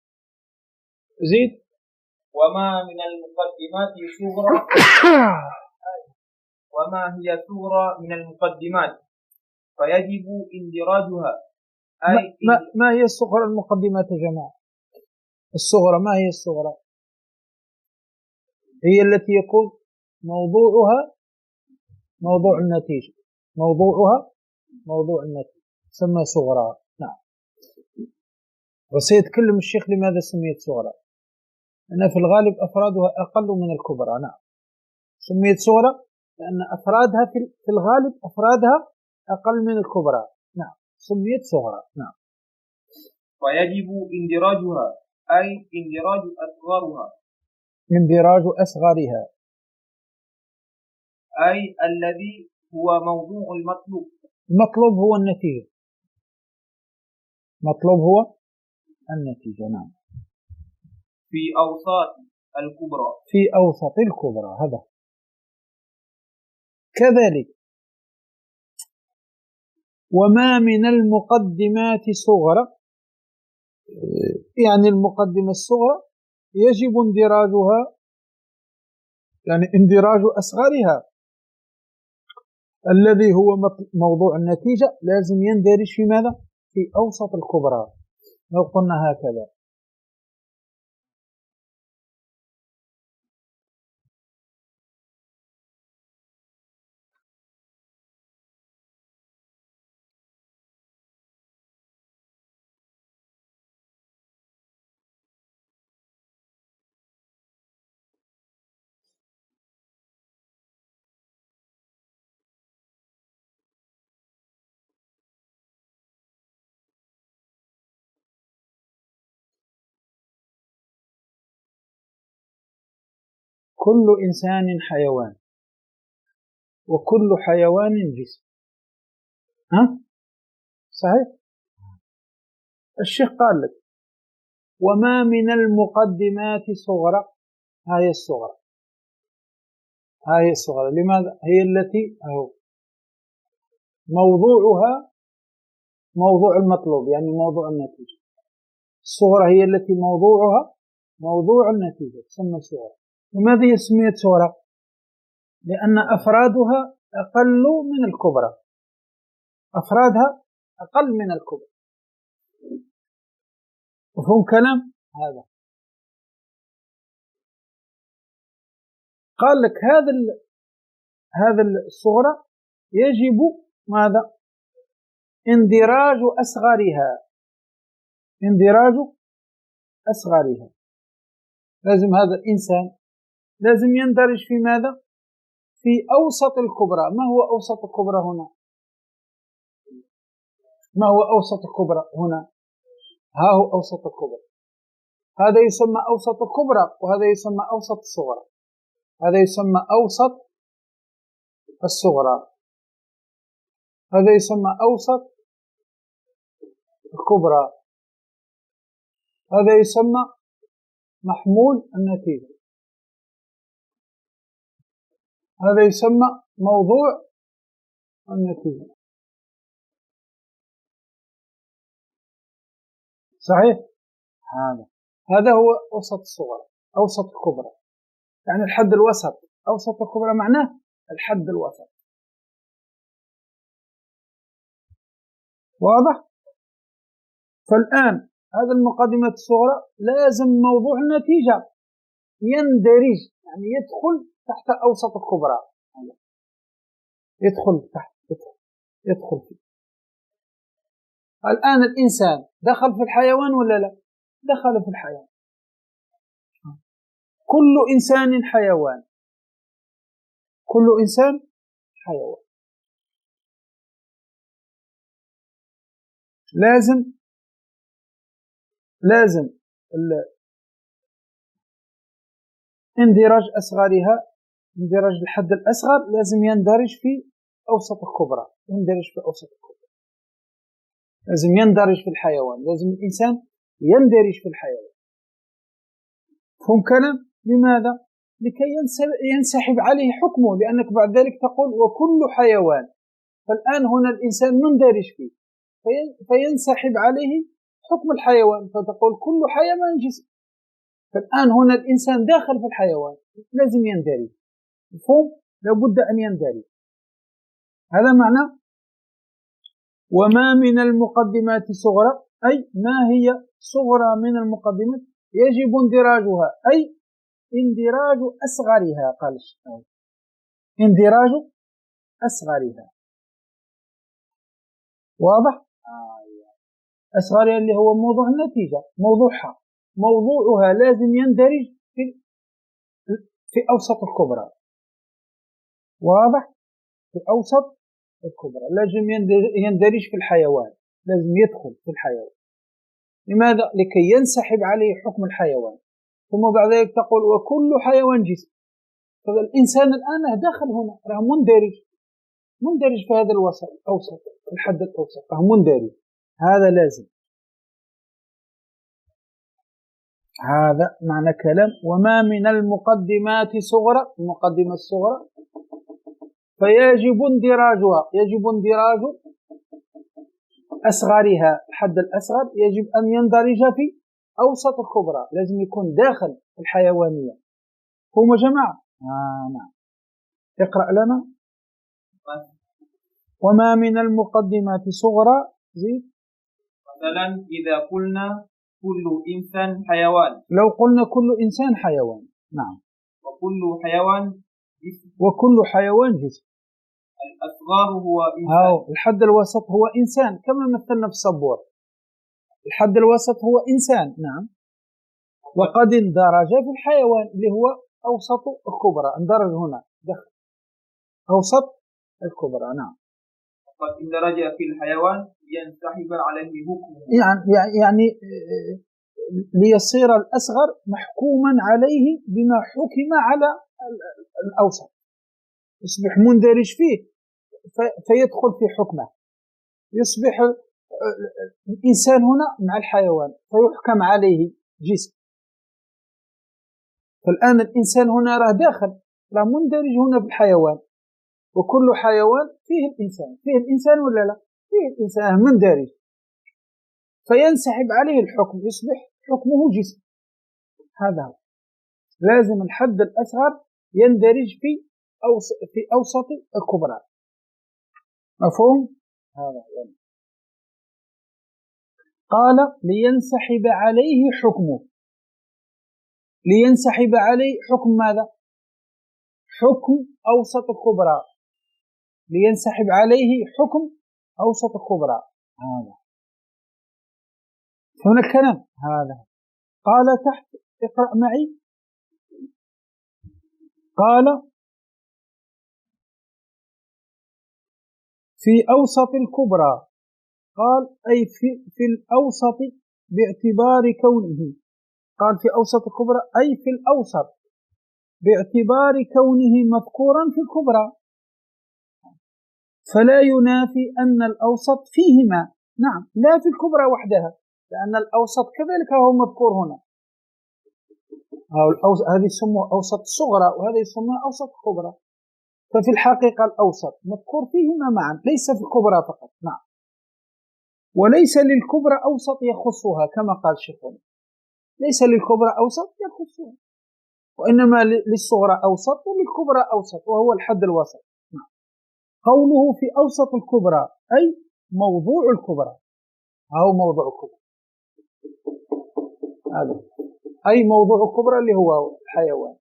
زيد. وما من المقدمات صغرى وما هي صغرى من المقدمات فيجب اندراجها. ما هي الصغرى المقدمات يا جماعة؟ الصغرى ما هي الصغرى؟ هي التي يكون موضوعها موضوع النتيجة، موضوع النتيجة تسمى صغرى. نعم. وسيتكلم الشيخ لماذا سميت صغرى، لأن في الغالب أفرادها أقل من الكبرى. نعم. سميت صغرى لأن أفرادها في الغالب أفرادها أقل من الكبرى. نعم. سميت صغرى. نعم. ويجب اندراجها أي اندراج أصغرها. اندراج أصغرها أي الذي هو موضوع المطلوب. المطلوب هو النتيجة. مطلوب هو النتيجة. نعم. في أوساط الكبرى. في أوسط الكبرى. هذا كذلك. وما من المقدمات صغرى، يعني المقدمة الصغرى يجب اندراجها، يعني اندراج أصغرها الذي هو موضوع النتيجة لازم يندرج في ماذا؟ في أوسط الكبرى. لو قلنا هكذا. كل إنسان حيوان، وكل حيوان جسم. ها؟ صحيح؟ الشيخ قال لك وما من المقدمات صغرى. هاي الصغرى، هاي الصغرى لماذا؟ هي التي موضوعها موضوع المطلوب، يعني موضوع النتيجة. الصغرى هي التي موضوعها موضوع النتيجة، تسمى صغرى. لماذا هي سميت صغرى؟ لأن أفرادها أقل من الكبرى، أفرادها أقل من الكبرى. مفهوم كلام هذا؟ قال لك هذا الصغرى يجب ماذا؟ اندراج أصغرها، اندراج أصغرها. لازم هذا الإنسان لازم يندرج في ماذا؟ في أوسط الكبرى. ما هو أوسط الكبرى هنا؟ ما هو أوسط الكبرى هنا؟ ها هو أوسط الكبرى. هذا يسمى أوسط الكبرى، وهذا يسمى أوسط الصغرى. هذا يسمى أوسط الصغرى، هذا يسمى أوسط الكبرى، هذا يسمى محمول النتيجة، هذا يسمى موضوع النتيجة. صحيح؟ هذا هو أوسط الصغرى، أوسط الكبرى، يعني الحد الوسط. أوسط الكبرى معناه الحد الوسط. واضح؟ فالآن هذا المقدمة الصغرى لازم موضوع النتيجة يندرج، يعني يدخل تحت أوسط الكبرى، يدخل تحت، يدخل فيه. الآن الإنسان دخل في الحيوان ولا لا؟ دخل في الحيوان. كل إنسان حيوان، كل إنسان حيوان. لازم اندراج أصغرها، اندراج الحد الأصغر لازم يندرج في أوسط الكبرى، يندرج في أوسط الكبرى. لازم يندرج في الحيوان، لازم الإنسان يندرج في الحيوان. فهم كلام؟ لماذا؟ لكي ينسحب عليه حكمه، لأنك بعد ذلك تقول وكل حيوان. فالآن هنا الإنسان مندرج فيه، فينسحب عليه حكم الحيوان، فتقول كل حيوان جسم. فالآن هنا الإنسان داخل في الحيوان، لازم يندرج. مفهوم؟ لابد أن يندرج. هذا معنى وما من المقدمات صغرى، أي ما هي صغرى من المقدمات يجب اندراجها، أي اندراج أصغرها. قال الشيخ اندراج أصغرها. واضح؟ أصغرها اللي هو موضوع النتيجة، موضوعها لازم يندرج في أوسط الكبرى. واضح؟ في أوسط الكبرى لازم يندرج في الحيوان، لازم يدخل في الحيوان. لماذا؟ لكي ينسحب عليه حكم الحيوان. ثم بعد ذلك تقول وكل حيوان جسم. فالإنسان الآن داخل هنا، راه مندرج في هذا الوسط الأوسط، الحد الأوسط، راه مندرج. هذا لازم، هذا معنى كلام وما من المقدمات صغرى، المقدمة الصغرى فيجب اندراجها، يجب اندراج أصغرها. الحد الأصغر يجب أن يندرج في أوسط الكبرى، لازم يكون داخل الحيوانية. هم جماعة؟ نعم. اقرأ لنا. وما من المقدمات صغرى، زيد. مثلا إذا قلنا كل إنسان حيوان، لو قلنا كل إنسان حيوان، نعم، وكل حيوان جسم، وكل حيوان جسم. الأصغر هو إنسان، الحد الوسط هو إنسان كما مثلنا في السبورة، الحد الوسط هو إنسان، نعم. وقد اندرج في الحيوان اللي هو أوسط الكبرى، اندرج هنا دخل أوسط الكبرى، نعم. وقد اندرج في الحيوان ينسحب عليه حكمه، يعني ليصير الأصغر محكوما عليه بما حكم على الأوسط، يصبح مندرج فيه فيدخل في حكمه، يصبح الإنسان هنا مع الحيوان فيحكم عليه جسم. فالآن الإنسان هنا راه داخل، راه مندرج هنا في الحيوان، وكل حيوان فيه الإنسان، فيه الإنسان ولا لا؟ فيه الإنسان مندرج، فينسحب عليه الحكم، يصبح حكمه جسم. هذا هو. لازم الحد الأصغر يندرج في أوسط الكبرى، مفهوم؟ هذا يعني. قال لينسحب عليه حكمه، لينسحب عليه حكم ماذا؟ حكم أوسط الكبرى، لينسحب عليه حكم أوسط الكبرى، هذا هنا الكلام. هذا قال تحت، اقرأ معي. قال في أوسط الكبرى، قال أي في الأوسط باعتبار كونه، قال في أوسط الكبرى أي في الأوسط باعتبار كونه مذكورا في الكبرى، فلا ينافي أن الأوسط فيهما، نعم، لا في الكبرى وحدها، لأن الأوسط كذلك هو مذكور هنا، هذه يسموها أوسط الصغرى وهذا يسموها أوسط الكبرى، ففي الحقيقة الأوسط مذكور فيهما معا، ليس في الكبرى فقط، نعم. وليس للكبرى أوسط يخصها كما قال شيخنا، ليس للكبرى أوسط يخصها، وإنما للصغرى أوسط وللكبرى أوسط، وهو الحد الوسط، نعم. قوله في أوسط الكبرى أي موضوع الكبرى، أو موضوع الكبرى، هذا أي موضوع الكبرى اللي هو الحيوان،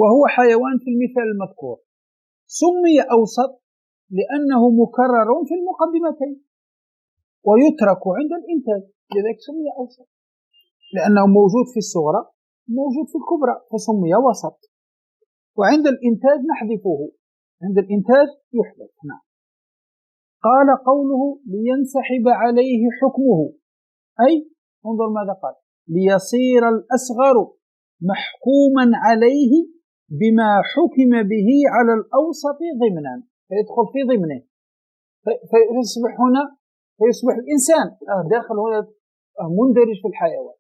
وهو حيوان في المثال المذكور. سمي أوسط لأنه مكرر في المقدمتين ويترك عند الإنتاج، لذلك سمي أوسط، لأنه موجود في الصغرى موجود في الكبرى فسمي وسط، وعند الإنتاج نحذفه، عند الإنتاج يحذف، نعم. قال قوله لينسحب عليه حكمه أي انظر ماذا قال، ليصير الأصغر محكوما عليه بما حكم به على الأوسط ضمنا، فيدخل في ضمنه، فيصبح هنا، فيصبح الإنسان داخل هنا مندرج في الحيوان.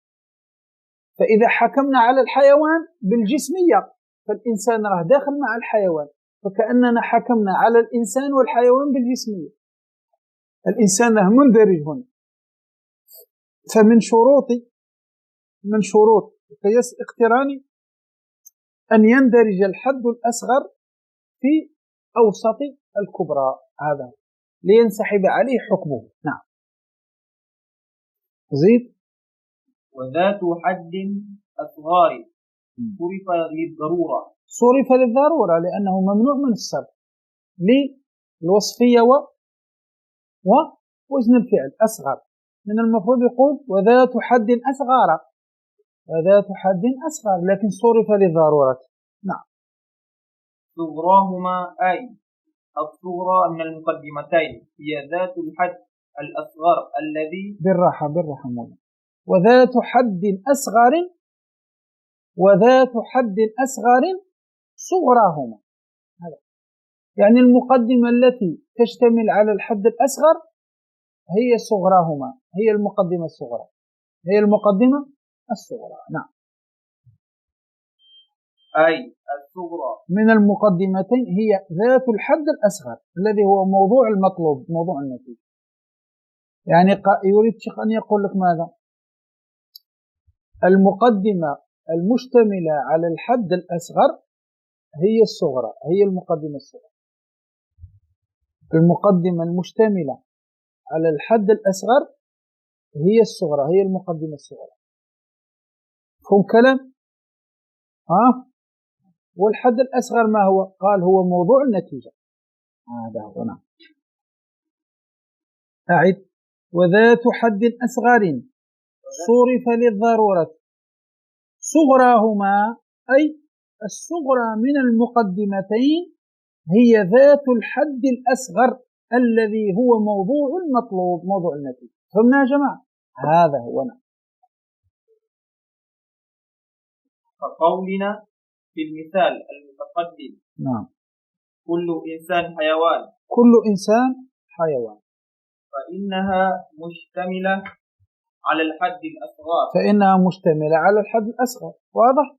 فإذا حكمنا على الحيوان بالجسمية فالإنسان راه داخل مع الحيوان، فكأننا حكمنا على الإنسان والحيوان بالجسمية، الإنسان راه مندرج هنا. فمن شروط قياس اقتراني أن يندرج الحد الأصغر في أوسط الكبرى، هذا لينسحب عليه حكمه، نعم. زيد. وذات حد أصغر صرف للضرورة، صرف للضرورة لأنه ممنوع من الصرف للوصفية ووزن الفعل أصغر، من المفروض يقول وذات حد أصغر، وذات حد أصغر، لكن صرف للضرورة، نعم. صغراهما أي الصغرى من المقدمتين هي ذات الحد الأصغر الذي، بالراحة مولا. وذات حد أصغر، وذات حد أصغر صغراهما، هذا يعني المقدمة التي تشتمل على الحد الأصغر هي صغراهما، هي المقدمة الصغرى، هي المقدمة الصغرى، نعم. أي الصغرى من المقدمتين هي ذات الحد الأصغر الذي هو موضوع المطلوب، موضوع النتيجة. يعني يريد الشيخ أن يقول لك ماذا؟ المقدمة المشتملة على الحد الأصغر هي الصغرى، هي المقدمة الصغرى. المقدمة المشتملة على الحد الأصغر هي الصغرى، هي المقدمة الصغرى. فهم كلام؟ والحد الأصغر ما هو؟ قال هو موضوع النتيجة. هذا هو. نعم. أعد. وذات حد أصغر صرف للضرورة صغراهما، أي الصغرى من المقدمتين هي ذات الحد الأصغر الذي هو موضوع المطلوب، موضوع النتيجة. فهمنا يا جماعة؟ هذا هو. نعم. كقولنا في المثال المتقدم. نعم. كل إنسان حيوان. كل إنسان حيوان. فإنها مشتملة على الحد الأصغر. فإنها مشتملة على الحد الأصغر. واضح؟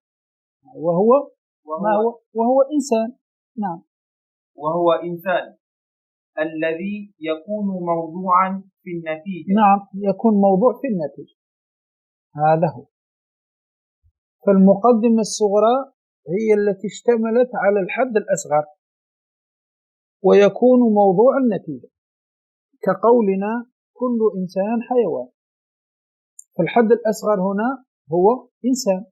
وهو إنسان. نعم. وهو إنسان الذي يكون موضوعا في النتيجة. نعم، يكون موضوع في النتيجة. هذا هو. فالمقدمة الصغرى هي التي اشتملت على الحد الأصغر ويكون موضوع النتيجة، كقولنا كل إنسان حيوان. فالحد الأصغر هنا هو إنسان،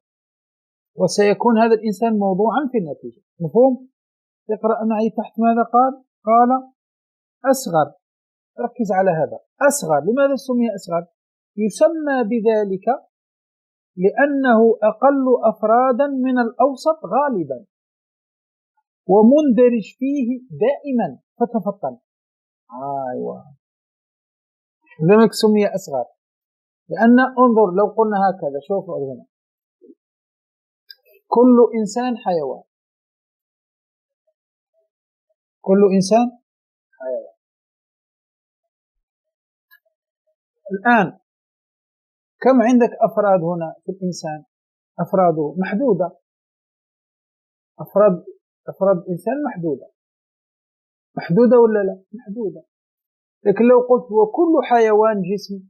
وسيكون هذا الإنسان موضوعا في النتيجة. مفهوم؟ اقرأ معي تحت ماذا قال؟ قال أصغر. ركز على هذا. أصغر لماذا سمي أصغر؟ يسمى بذلك لأنه أقل أفرادا من الأوسط غالبا ومندرج فيه دائما. فتفطن. أيوة، لذلك سمي أصغر. لأن انظر لو قلنا هكذا، شوفوا هنا كل إنسان حيوان. كل إنسان حيوان. الآن كم عندك أفراد هنا في الإنسان؟ أفراده محدودة. أفراد الإنسان محدودة ولا لا؟ محدودة. لكن لو قلت وكل حيوان جسم،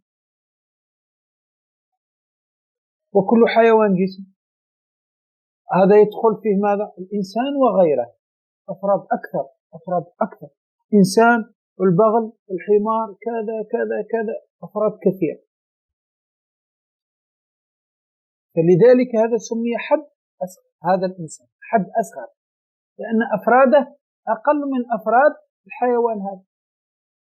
وكل حيوان جسم، هذا يدخل فيه ماذا؟ الإنسان وغيره. أفراد أكثر. إنسان، البغل، الحمار، كذا كذا كذا، أفراد كثير. فلذلك هذا سمي حد أصغر. هذا الإنسان حد أصغر لأن أفراده أقل من أفراد الحيوان هذا،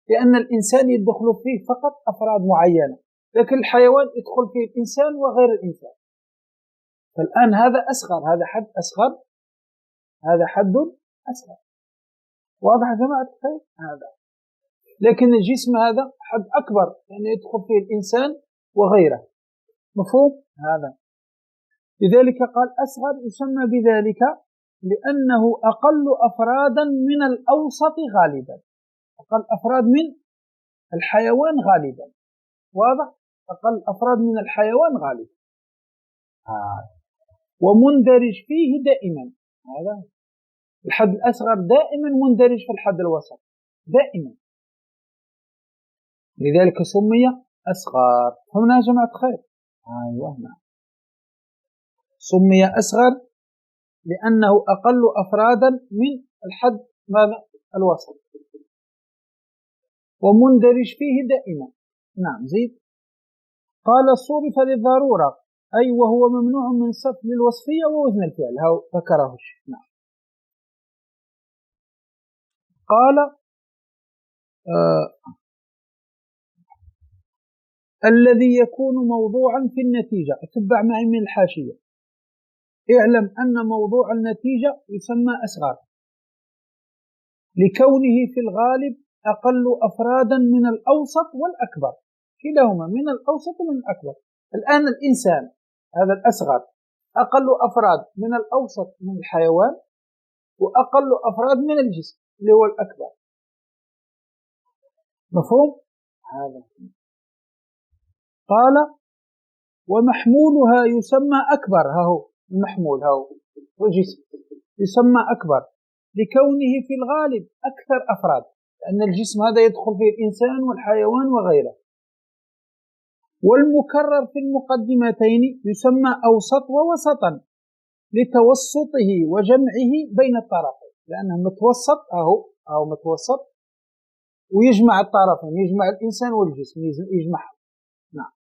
لأن الإنسان يدخل فيه فقط أفراد معينة، لكن الحيوان يدخل فيه الإنسان وغير الإنسان. فالآن هذا أصغر، هذا حد أصغر، هذا حد أصغر. واضح يا جماعة الخير؟ هذا. لكن الجسم هذا حد أكبر، يعني يدخل فيه الإنسان وغيره. مفهوم؟ هذا. لذلك قال أصغر يسمى بذلك لأنه أقل أفرادا من الأوسط غالبا. أقل أفراد من الحيوان غالبا. واضح؟ أقل أفراد من الحيوان غالبا. ومندرج فيه دائما. هذا الحد الأصغر دائما مندرج في الحد الوسط دائما، لذلك سمي أصغر. فهمنا يا جماعة الخير؟ أيوة. نعم. سمي أصغر لأنه أقل أفرادا من الحد ماذا؟ الوسط، ومندرج فيه دائما. نعم. زيد. قال صرف للضرورة، أي وهو ممنوع من صرف للوصفية ووزن الفعل. هو ذكره. نعم. قال الذي يكون موضوعا في النتيجة. اتبع معي من الحاشية. اعلم أن موضوع النتيجة يسمى أصغر لكونه في الغالب أقل أفرادا من الأوسط والأكبر. كلاهما من الأوسط ومن الأكبر. الآن الإنسان هذا الأصغر أقل أفراد من الأوسط من الحيوان، وأقل أفراد من الجسم اللي هو الأكبر. مفهوم؟ هذا. قال ومحمولها يسمى أكبر. هو المحمول، هو والجسم يسمى أكبر لكونه في الغالب أكثر أفراد، لأن الجسم هذا يدخل فيه الإنسان والحيوان وغيره. والمكرر في المقدمتين يسمى أوسط ووسطا لتوسطه وجمعه بين الطرفين، لأنه متوسط. أهو متوسط ويجمع الطرفين، يجمع الإنسان والجسم، يجمعهم. نعم.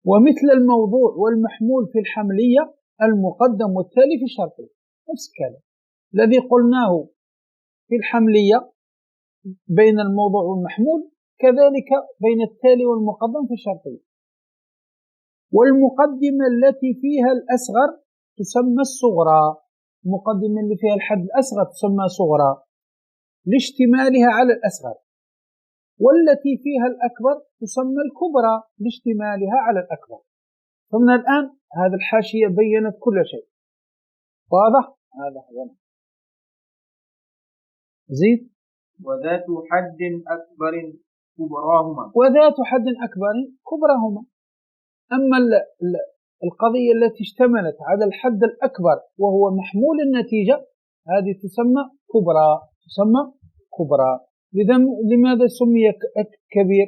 ومثل الموضوع والمحمول في الحملية المقدم والتالي في الشرطية، نفس الكلام الذي قلناه في الحملية بين الموضوع والمحمول، كذلك بين التالي والمقدم في الشرطية. والمقدمة التي فيها الأصغر تسمى الصغرى، المقدمة اللي فيها الحد الأصغر تسمى صغرى لاشتمالها على الأصغر، والتي فيها الأكبر تسمى الكبرى لاشتمالها على الأكبر. فمن الآن هذه الحاشية بيّنت كل شيء، واضح؟ هذا هو. زيد. وذات حد أكبر كبراهما. وذات حد أكبر كبراهما. أما القضية التي اشتملت على الحد الأكبر وهو محمول النتيجة، هذه تسمى كبرى، تسمى كبرى. لماذا سمي كبير؟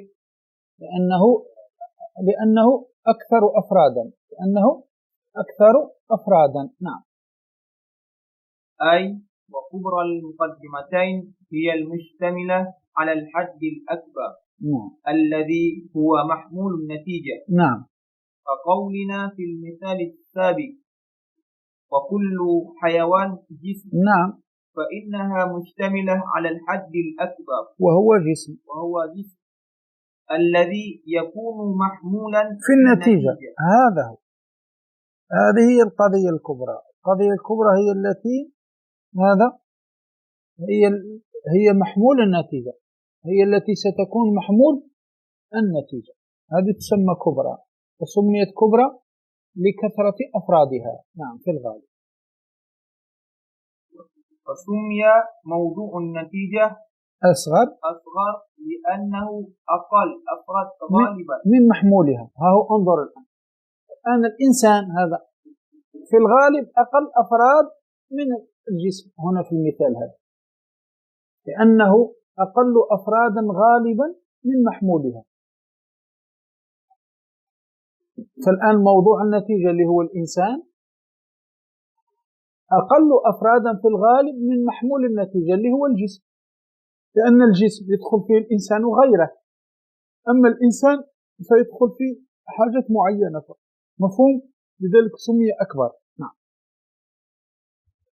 لأنه أكثر أفرادا، لأنه أكثر أفرادا. نعم. أي وكبرى المقدمتين هي المشتملة على الحد الأكبر. نعم. الذي هو محمول النتيجة. نعم. كقولنا في المثال السابق وكل حيوان جسم. نعم. فإنها مشتملة على الحد الأكبر وهو جسم الذي يكون محمولا في النتيجة. هذا هو. هذه هي القضية الكبرى. القضية الكبرى هي التي هي محمول النتيجة، هي التي ستكون محمول النتيجة، هذه تسمى كبرى، وسميت كبرى لكثرة أفرادها. نعم في الغالب. فسمي موضوع النتيجة أصغر لأنه أقل أفراد غالبا من محمولها. ها هو انظر الآن الإنسان هذا في الغالب أقل أفراد من الجسم هنا في المثال هذا، لأنه أقل أفرادا غالبا من محمولها. فالآن موضوع النتيجة اللي هو الإنسان أقل أفرادا في الغالب من محمول النتيجة اللي هو الجسم، لأن الجسم يدخل فيه الإنسان وغيره، أما الإنسان سيدخل فيه حاجة معينة. مفهوم؟ لذلك سمي أكبر. نعم.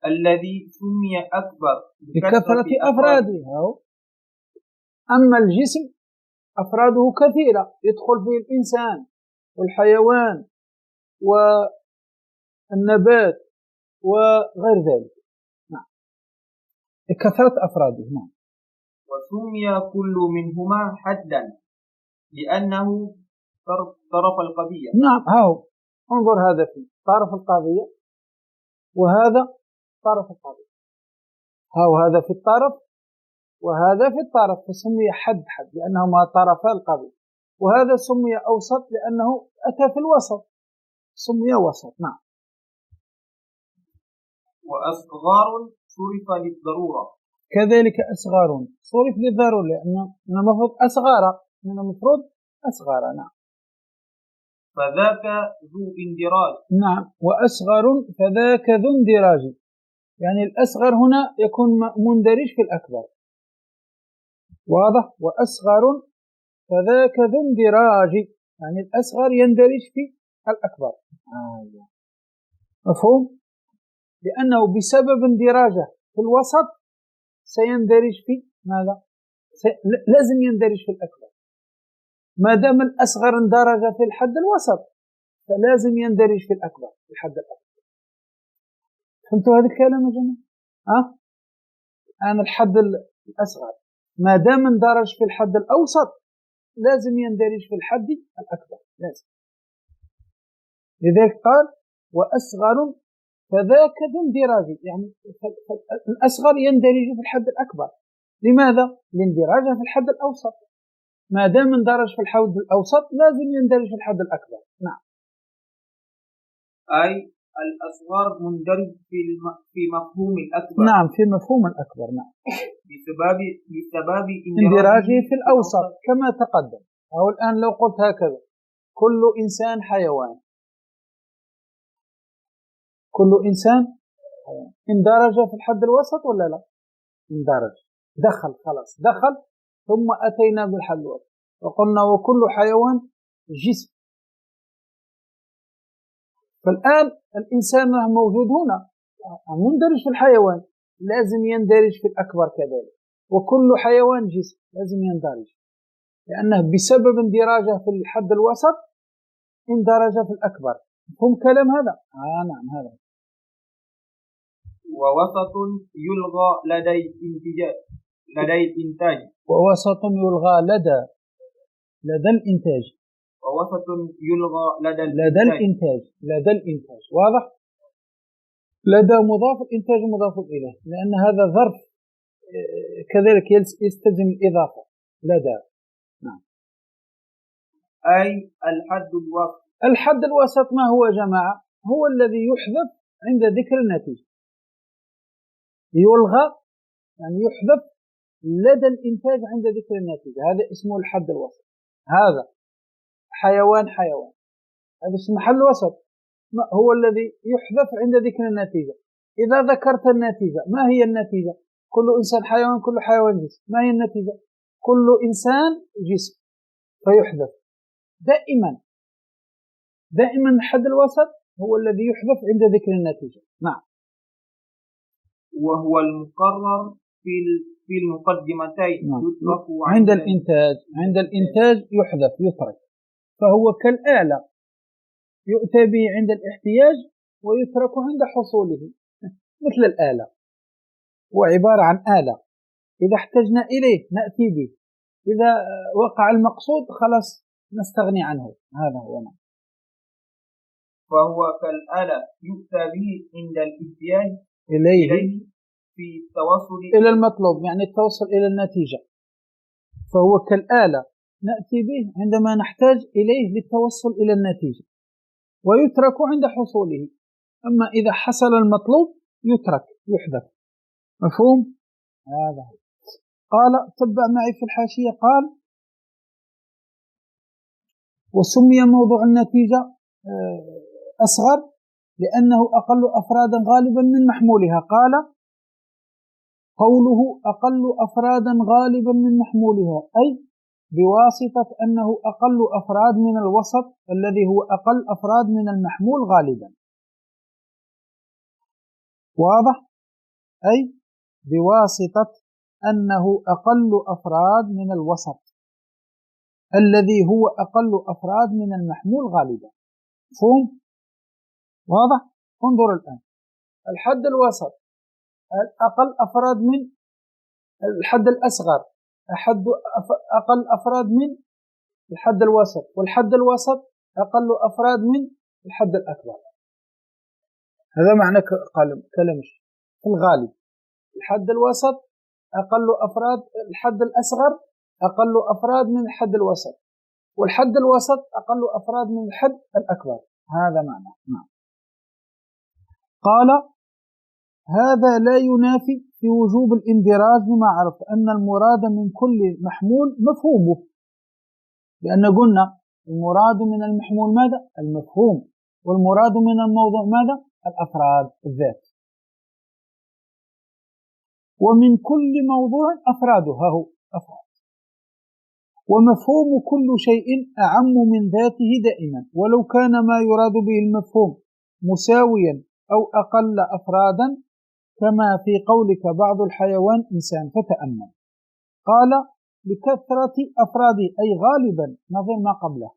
الذي سمي أكبر بكثرة أفراده. أما الجسم أفراده كثيرة، يدخل فيه الإنسان والحيوان والنبات وغير ذلك. نعم. بكثرة أفراده. نعم. وسمي كل منهما حدا لأنه طرف القضية. نعم. هاو انظر، هذا في طرف القضية وهذا طرف القضية. هاو هذا في الطرف وهذا في الطرف، فسمي حد لأنهما طرفا القضية. وهذا سمي أوسط لأنه أتى في الوسط، سمي وسط. نعم. وأصغار صرف للضرورة. كذلك أصغار صرف للضرورة، لأنه المفروض أصغار، من المفروض أصغار. نعم. فذاك ذو اندراج. نعم. وأصغر فذاك ذو اندراج، يعني الأصغر هنا يكون مندرج في الأكبر. واضح؟ وأصغر فذاك ذو اندراج، يعني الأصغر يندرج في الأكبر. مفهوم؟ لأنه بسبب اندراجه في الوسط سيندرج في ماذا؟ لازم يندرج في الأكبر. ما دام الأصغر اندرج في الحد الوسط فلازم يندرج في الأكبر، في الحد الأكبر. فهمتوا هذا الكلام يا جماعة؟ أنا الحد الأصغر ما دام اندرج في الحد الأوسط لازم يندرج في الحد الأكبر، لازم. لذلك قال وأصغر فذاك ذو اندراج، يعني الأصغر يندرج في الحد الأكبر. لماذا؟ لاندراجه في الحد الأوسط. ما دام اندرج في الحد الأوسط لازم يندرج في الحد الأكبر. نعم. أي الأصغر مندرج في مفهوم الأكبر. نعم، في مفهوم الأكبر. نعم. بسبب اندراجه في الأوسط كما تقدم. أو الآن لو قلت هكذا كل إنسان حيوان، كل إنسان حيوان اندرج في الحد الوسط ولا لا؟ اندرج، دخل، خلاص دخل. ثم أتينا بالحد الوسط وقلنا وكل حيوان جسم. فالآن الإنسان موجود هنا مندرج في الحيوان، لازم يندرج في الأكبر كذلك. وكل حيوان جسم لازم يندرج، لأنه بسبب اندراجه في الحد الوسط اندرج في الأكبر. هم كلام هذا؟ نعم هذا. ووسط يلغى لدى الإنتاج. ووسط يلغى لدى الإنتاج. ووسط يلغى لدى الإنتاج. واضح؟ لدى مضاف، الإنتاج مضاف إليه، لأن هذا ظرف كذلك يستلزم الإضافة. لدى. نعم. أي الحد الوسط. الحد الوسط ما هو يا جماعة؟ هو الذي يحذف عند ذكر النتيجة. يلغى يعني يحذف لدى الإنتاج عند ذكر النتيجة، هذا اسمه الحد الوسط. هذا حيوان هذا اسمه محل وسط، هو الذي يحذف عند ذكر النتيجة. إذا ذكرت النتيجة، ما هي النتيجة؟ كل إنسان حيوان، كل حيوان جسم. ما هي النتيجة؟ كل إنسان جسم، فيحذف دائما الحد الوسط هو الذي يحذف عند ذكر النتيجة. نعم. وهو المقرر في المقدمتين. نعم. يترك عند الإنتاج يحذف يترك، فهو كالآلة يؤتى به عند الاحتياج ويترك عند حصوله. مثل الآلة، هو عبارة عن آلة، إذا احتجنا إليه نأتي به، إذا وقع المقصود خلاص نستغني عنه. هذا هو. نعم. فهو كالآلة يؤتى به عند الاحتياج إليه في التوصل إلى المطلوب، يعني التوصل إلى النتيجة. فهو كالآلة نأتي به عندما نحتاج إليه للتوصل إلى النتيجة، ويترك عند حصوله. أما إذا حصل المطلوب يترك يحذف. مفهوم؟ هذا هو. قال تبع معي في الحاشية، قال وسمي موضوع النتيجة أصغر لأنه أقل أفرادا غالبا من محمولها. قال قوله أقل أفرادا غالبا من محمولها، أي بواسطة أنه أقل أفراد من الوسط الذي هو أقل أفراد من المحمول غالبا. واضح؟ أي بواسطة أنه أقل أفراد من الوسط الذي هو أقل أفراد من المحمول غالبا. مفهوم؟ واضح؟ انظر الآن، الحد الوسط أقل أفراد من الحد الأصغر، أقل أفراد من الحد الوسط، والحد الوسط أقل أفراد من الحد الأكبر. هذا معنى كلمش في الغالب. الحد الوسط أقل أفراد الحد الأصغر أقل أفراد من الحد الوسط، والحد الوسط أقل أفراد من الحد الأكبر. هذا معنى. نعم. قال هذا لا ينافي في وجوب الاندراج بما عرف أن المراد من كل محمول مفهومه، لأن قلنا المراد من المحمول ماذا؟ المفهوم، والمراد من الموضوع ماذا؟ الأفراد الذات. ومن كل موضوع أفرادها هو أفراد، ومفهوم كل شيء أعم من ذاته دائما، ولو كان ما يراد به المفهوم مساويا أو أقل أفرادا، كما في قولك بعض الحيوان إنسان، فتأمل. قال لكثرة أفراده، أي غالبا، نظر ما قبله.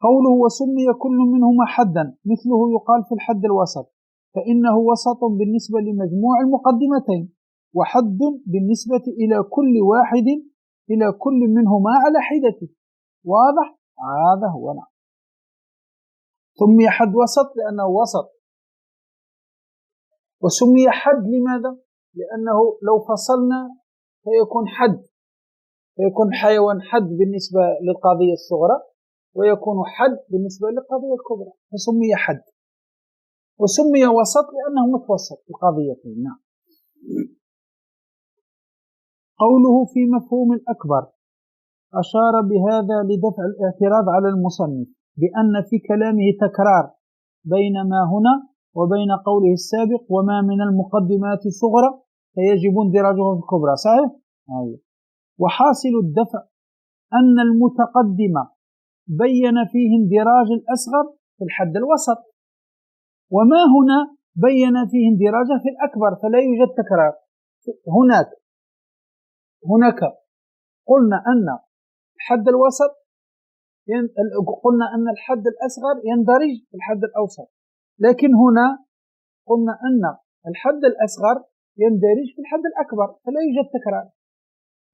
قوله وسمي كل منهما حدا، مثله يقال في الحد الوسط، فإنه وسط بالنسبة لمجموع المقدمتين، وحد بالنسبة إلى كل واحد إلى كل منهما على حدته. واضح؟ هذا هو. نعم. سمي حد وسط لأنه وسط. وسمي حد لماذا؟ لأنه لو فصلنا فيكون حد، فيكون حيوان حد بالنسبة للقضية الصغرى، ويكون حد بالنسبة للقضية الكبرى، فسمي حد. وسمي وسط لأنه متوسط في القضيتين. نعم. قوله في مفهوم الأكبر أشار بهذا لدفع الاعتراض على المصنف بأن في كلامه تكرار بين ما هنا وبين قوله السابق وما من المقدمات صغرى، فيجب اندراجه في الكبرى، صحيح؟ أيوة. وحاصل الدفع أن المتقدم بين فيه اندراج الأصغر في الحد الوسط، وما هنا بين فيه اندراجه في الأكبر، فلا يوجد تكرار. هناك قلنا أن الحد الوسط قلنا أن الحد الأصغر يندرج في الحد الأوسط، لكن هنا قلنا أن الحد الأصغر يندرج في الحد الأكبر، فلا يوجد تكرار.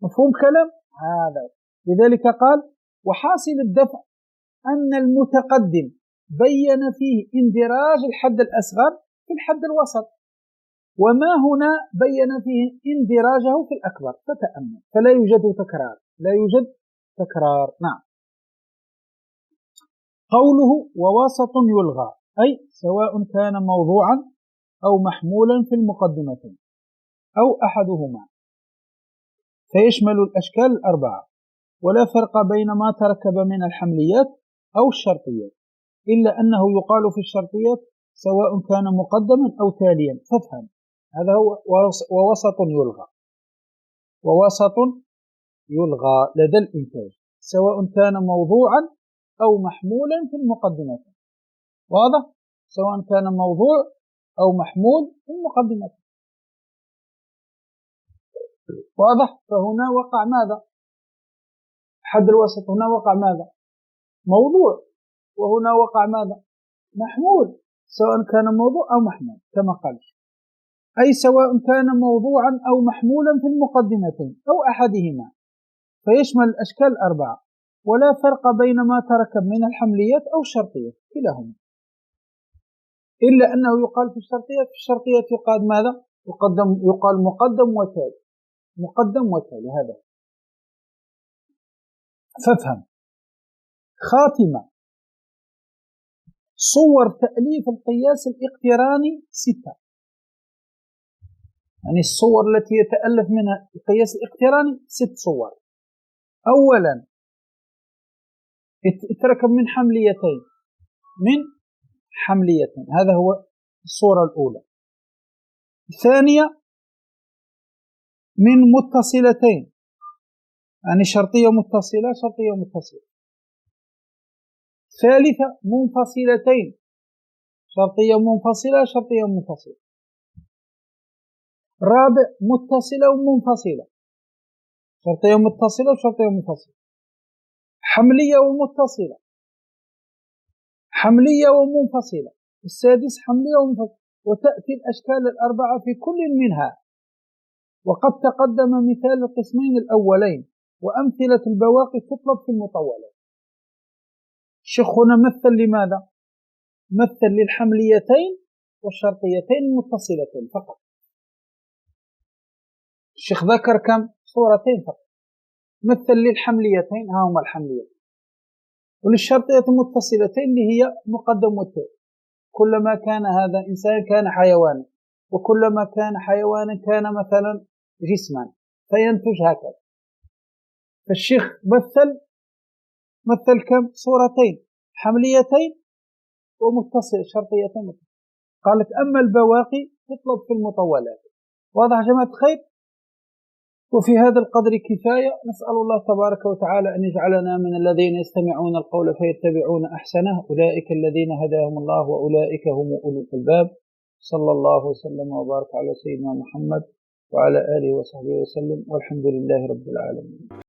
مفهوم كلام هذا؟ لذلك قال وحاصل الدفع أن المتقدم بين فيه اندراج الحد الأصغر في الحد الوسط، وما هنا بين فيه اندراجه في الأكبر، فتأمل، فلا يوجد تكرار، لا يوجد تكرار. نعم. قوله ووسط يلغى، أي سواء كان موضوعا أو محمولا في المقدمتين أو أحدهما، فيشمل الأشكال الأربعة، ولا فرق بين ما تركب من الحمليات أو الشرطيات، إلا أنه يقال في الشرطيات سواء كان مقدما أو تاليا، فافهم. هذا هو ووسط يلغى. ووسط يلغى لدى الإنتاج سواء كان موضوعا أو محمولا في المقدمة. واضح؟ سواء كان موضوع أو محمول في المقدمة. واضح؟ فهنا وقع ماذا؟ حد الوسط هنا وقع ماذا؟ موضوع. وهنا وقع ماذا؟ محمول، سواء كان موضوع أو محمول كما قال، أي سواء كان موضوعا أو محمولا في المقدمتين أو أحدهما، فيشمل الأشكال الأربعة، ولا فرق بين ما تركب من الحمليات أو الشرطيات كلاهما، إلا أنه يقال في الشرطيات يقال ماذا؟ يقال مقدم وتالي، مقدم وتالي. هذا فافهم. خاتمة. صور تأليف القياس الاقتراني 6، يعني الصور التي يتألف منها القياس الاقتراني 6 صور. أولا يتركب من حمليتين، هذا هو الصورة الأولى. الثانية من متصلتين، يعني شرطية متصلة. ثالثة منفصلتين، شرطية منفصلة. رابع متصلة ومنفصلة، شرطية متصلة وشرطية منفصلة. حملية ومنفصلة. السادس حملية ومنفصلة. وتأتي الأشكال الأربعة في كل منها، وقد تقدم مثال القسمين الأولين، وأمثلة البواقي تطلب في المطولات. الشيخ هنا مثل لماذا؟ مثل للحمليتين والشرطيتين المتصلتين فقط. الشيخ ذكر كم؟ صورتين فقط. مثل للحمليتين، ها هما الحمليتين، وللشرطية المتصلتين اللي هي مقدم والتالي. كلما كان هذا إنسان كان حيوانا، وكلما كان حيوانا كان مثلا جسما، فينتج هكذا. فالشيخ مثل كم؟ صورتين، حمليتين ومتصل، شرطيتين متصل. قالت أما البواقي تطلب في المطولات. واضح يا جماعة الخير؟ وفي هذا القدر كفاية. نسأل الله تبارك وتعالى أن يجعلنا من الذين يستمعون القول فيتبعون أحسنه، أولئك الذين هداهم الله وأولئك هم أولو الألباب. صلى الله وسلم وبارك على سيدنا محمد وعلى آله وصحبه وسلم، والحمد لله رب العالمين.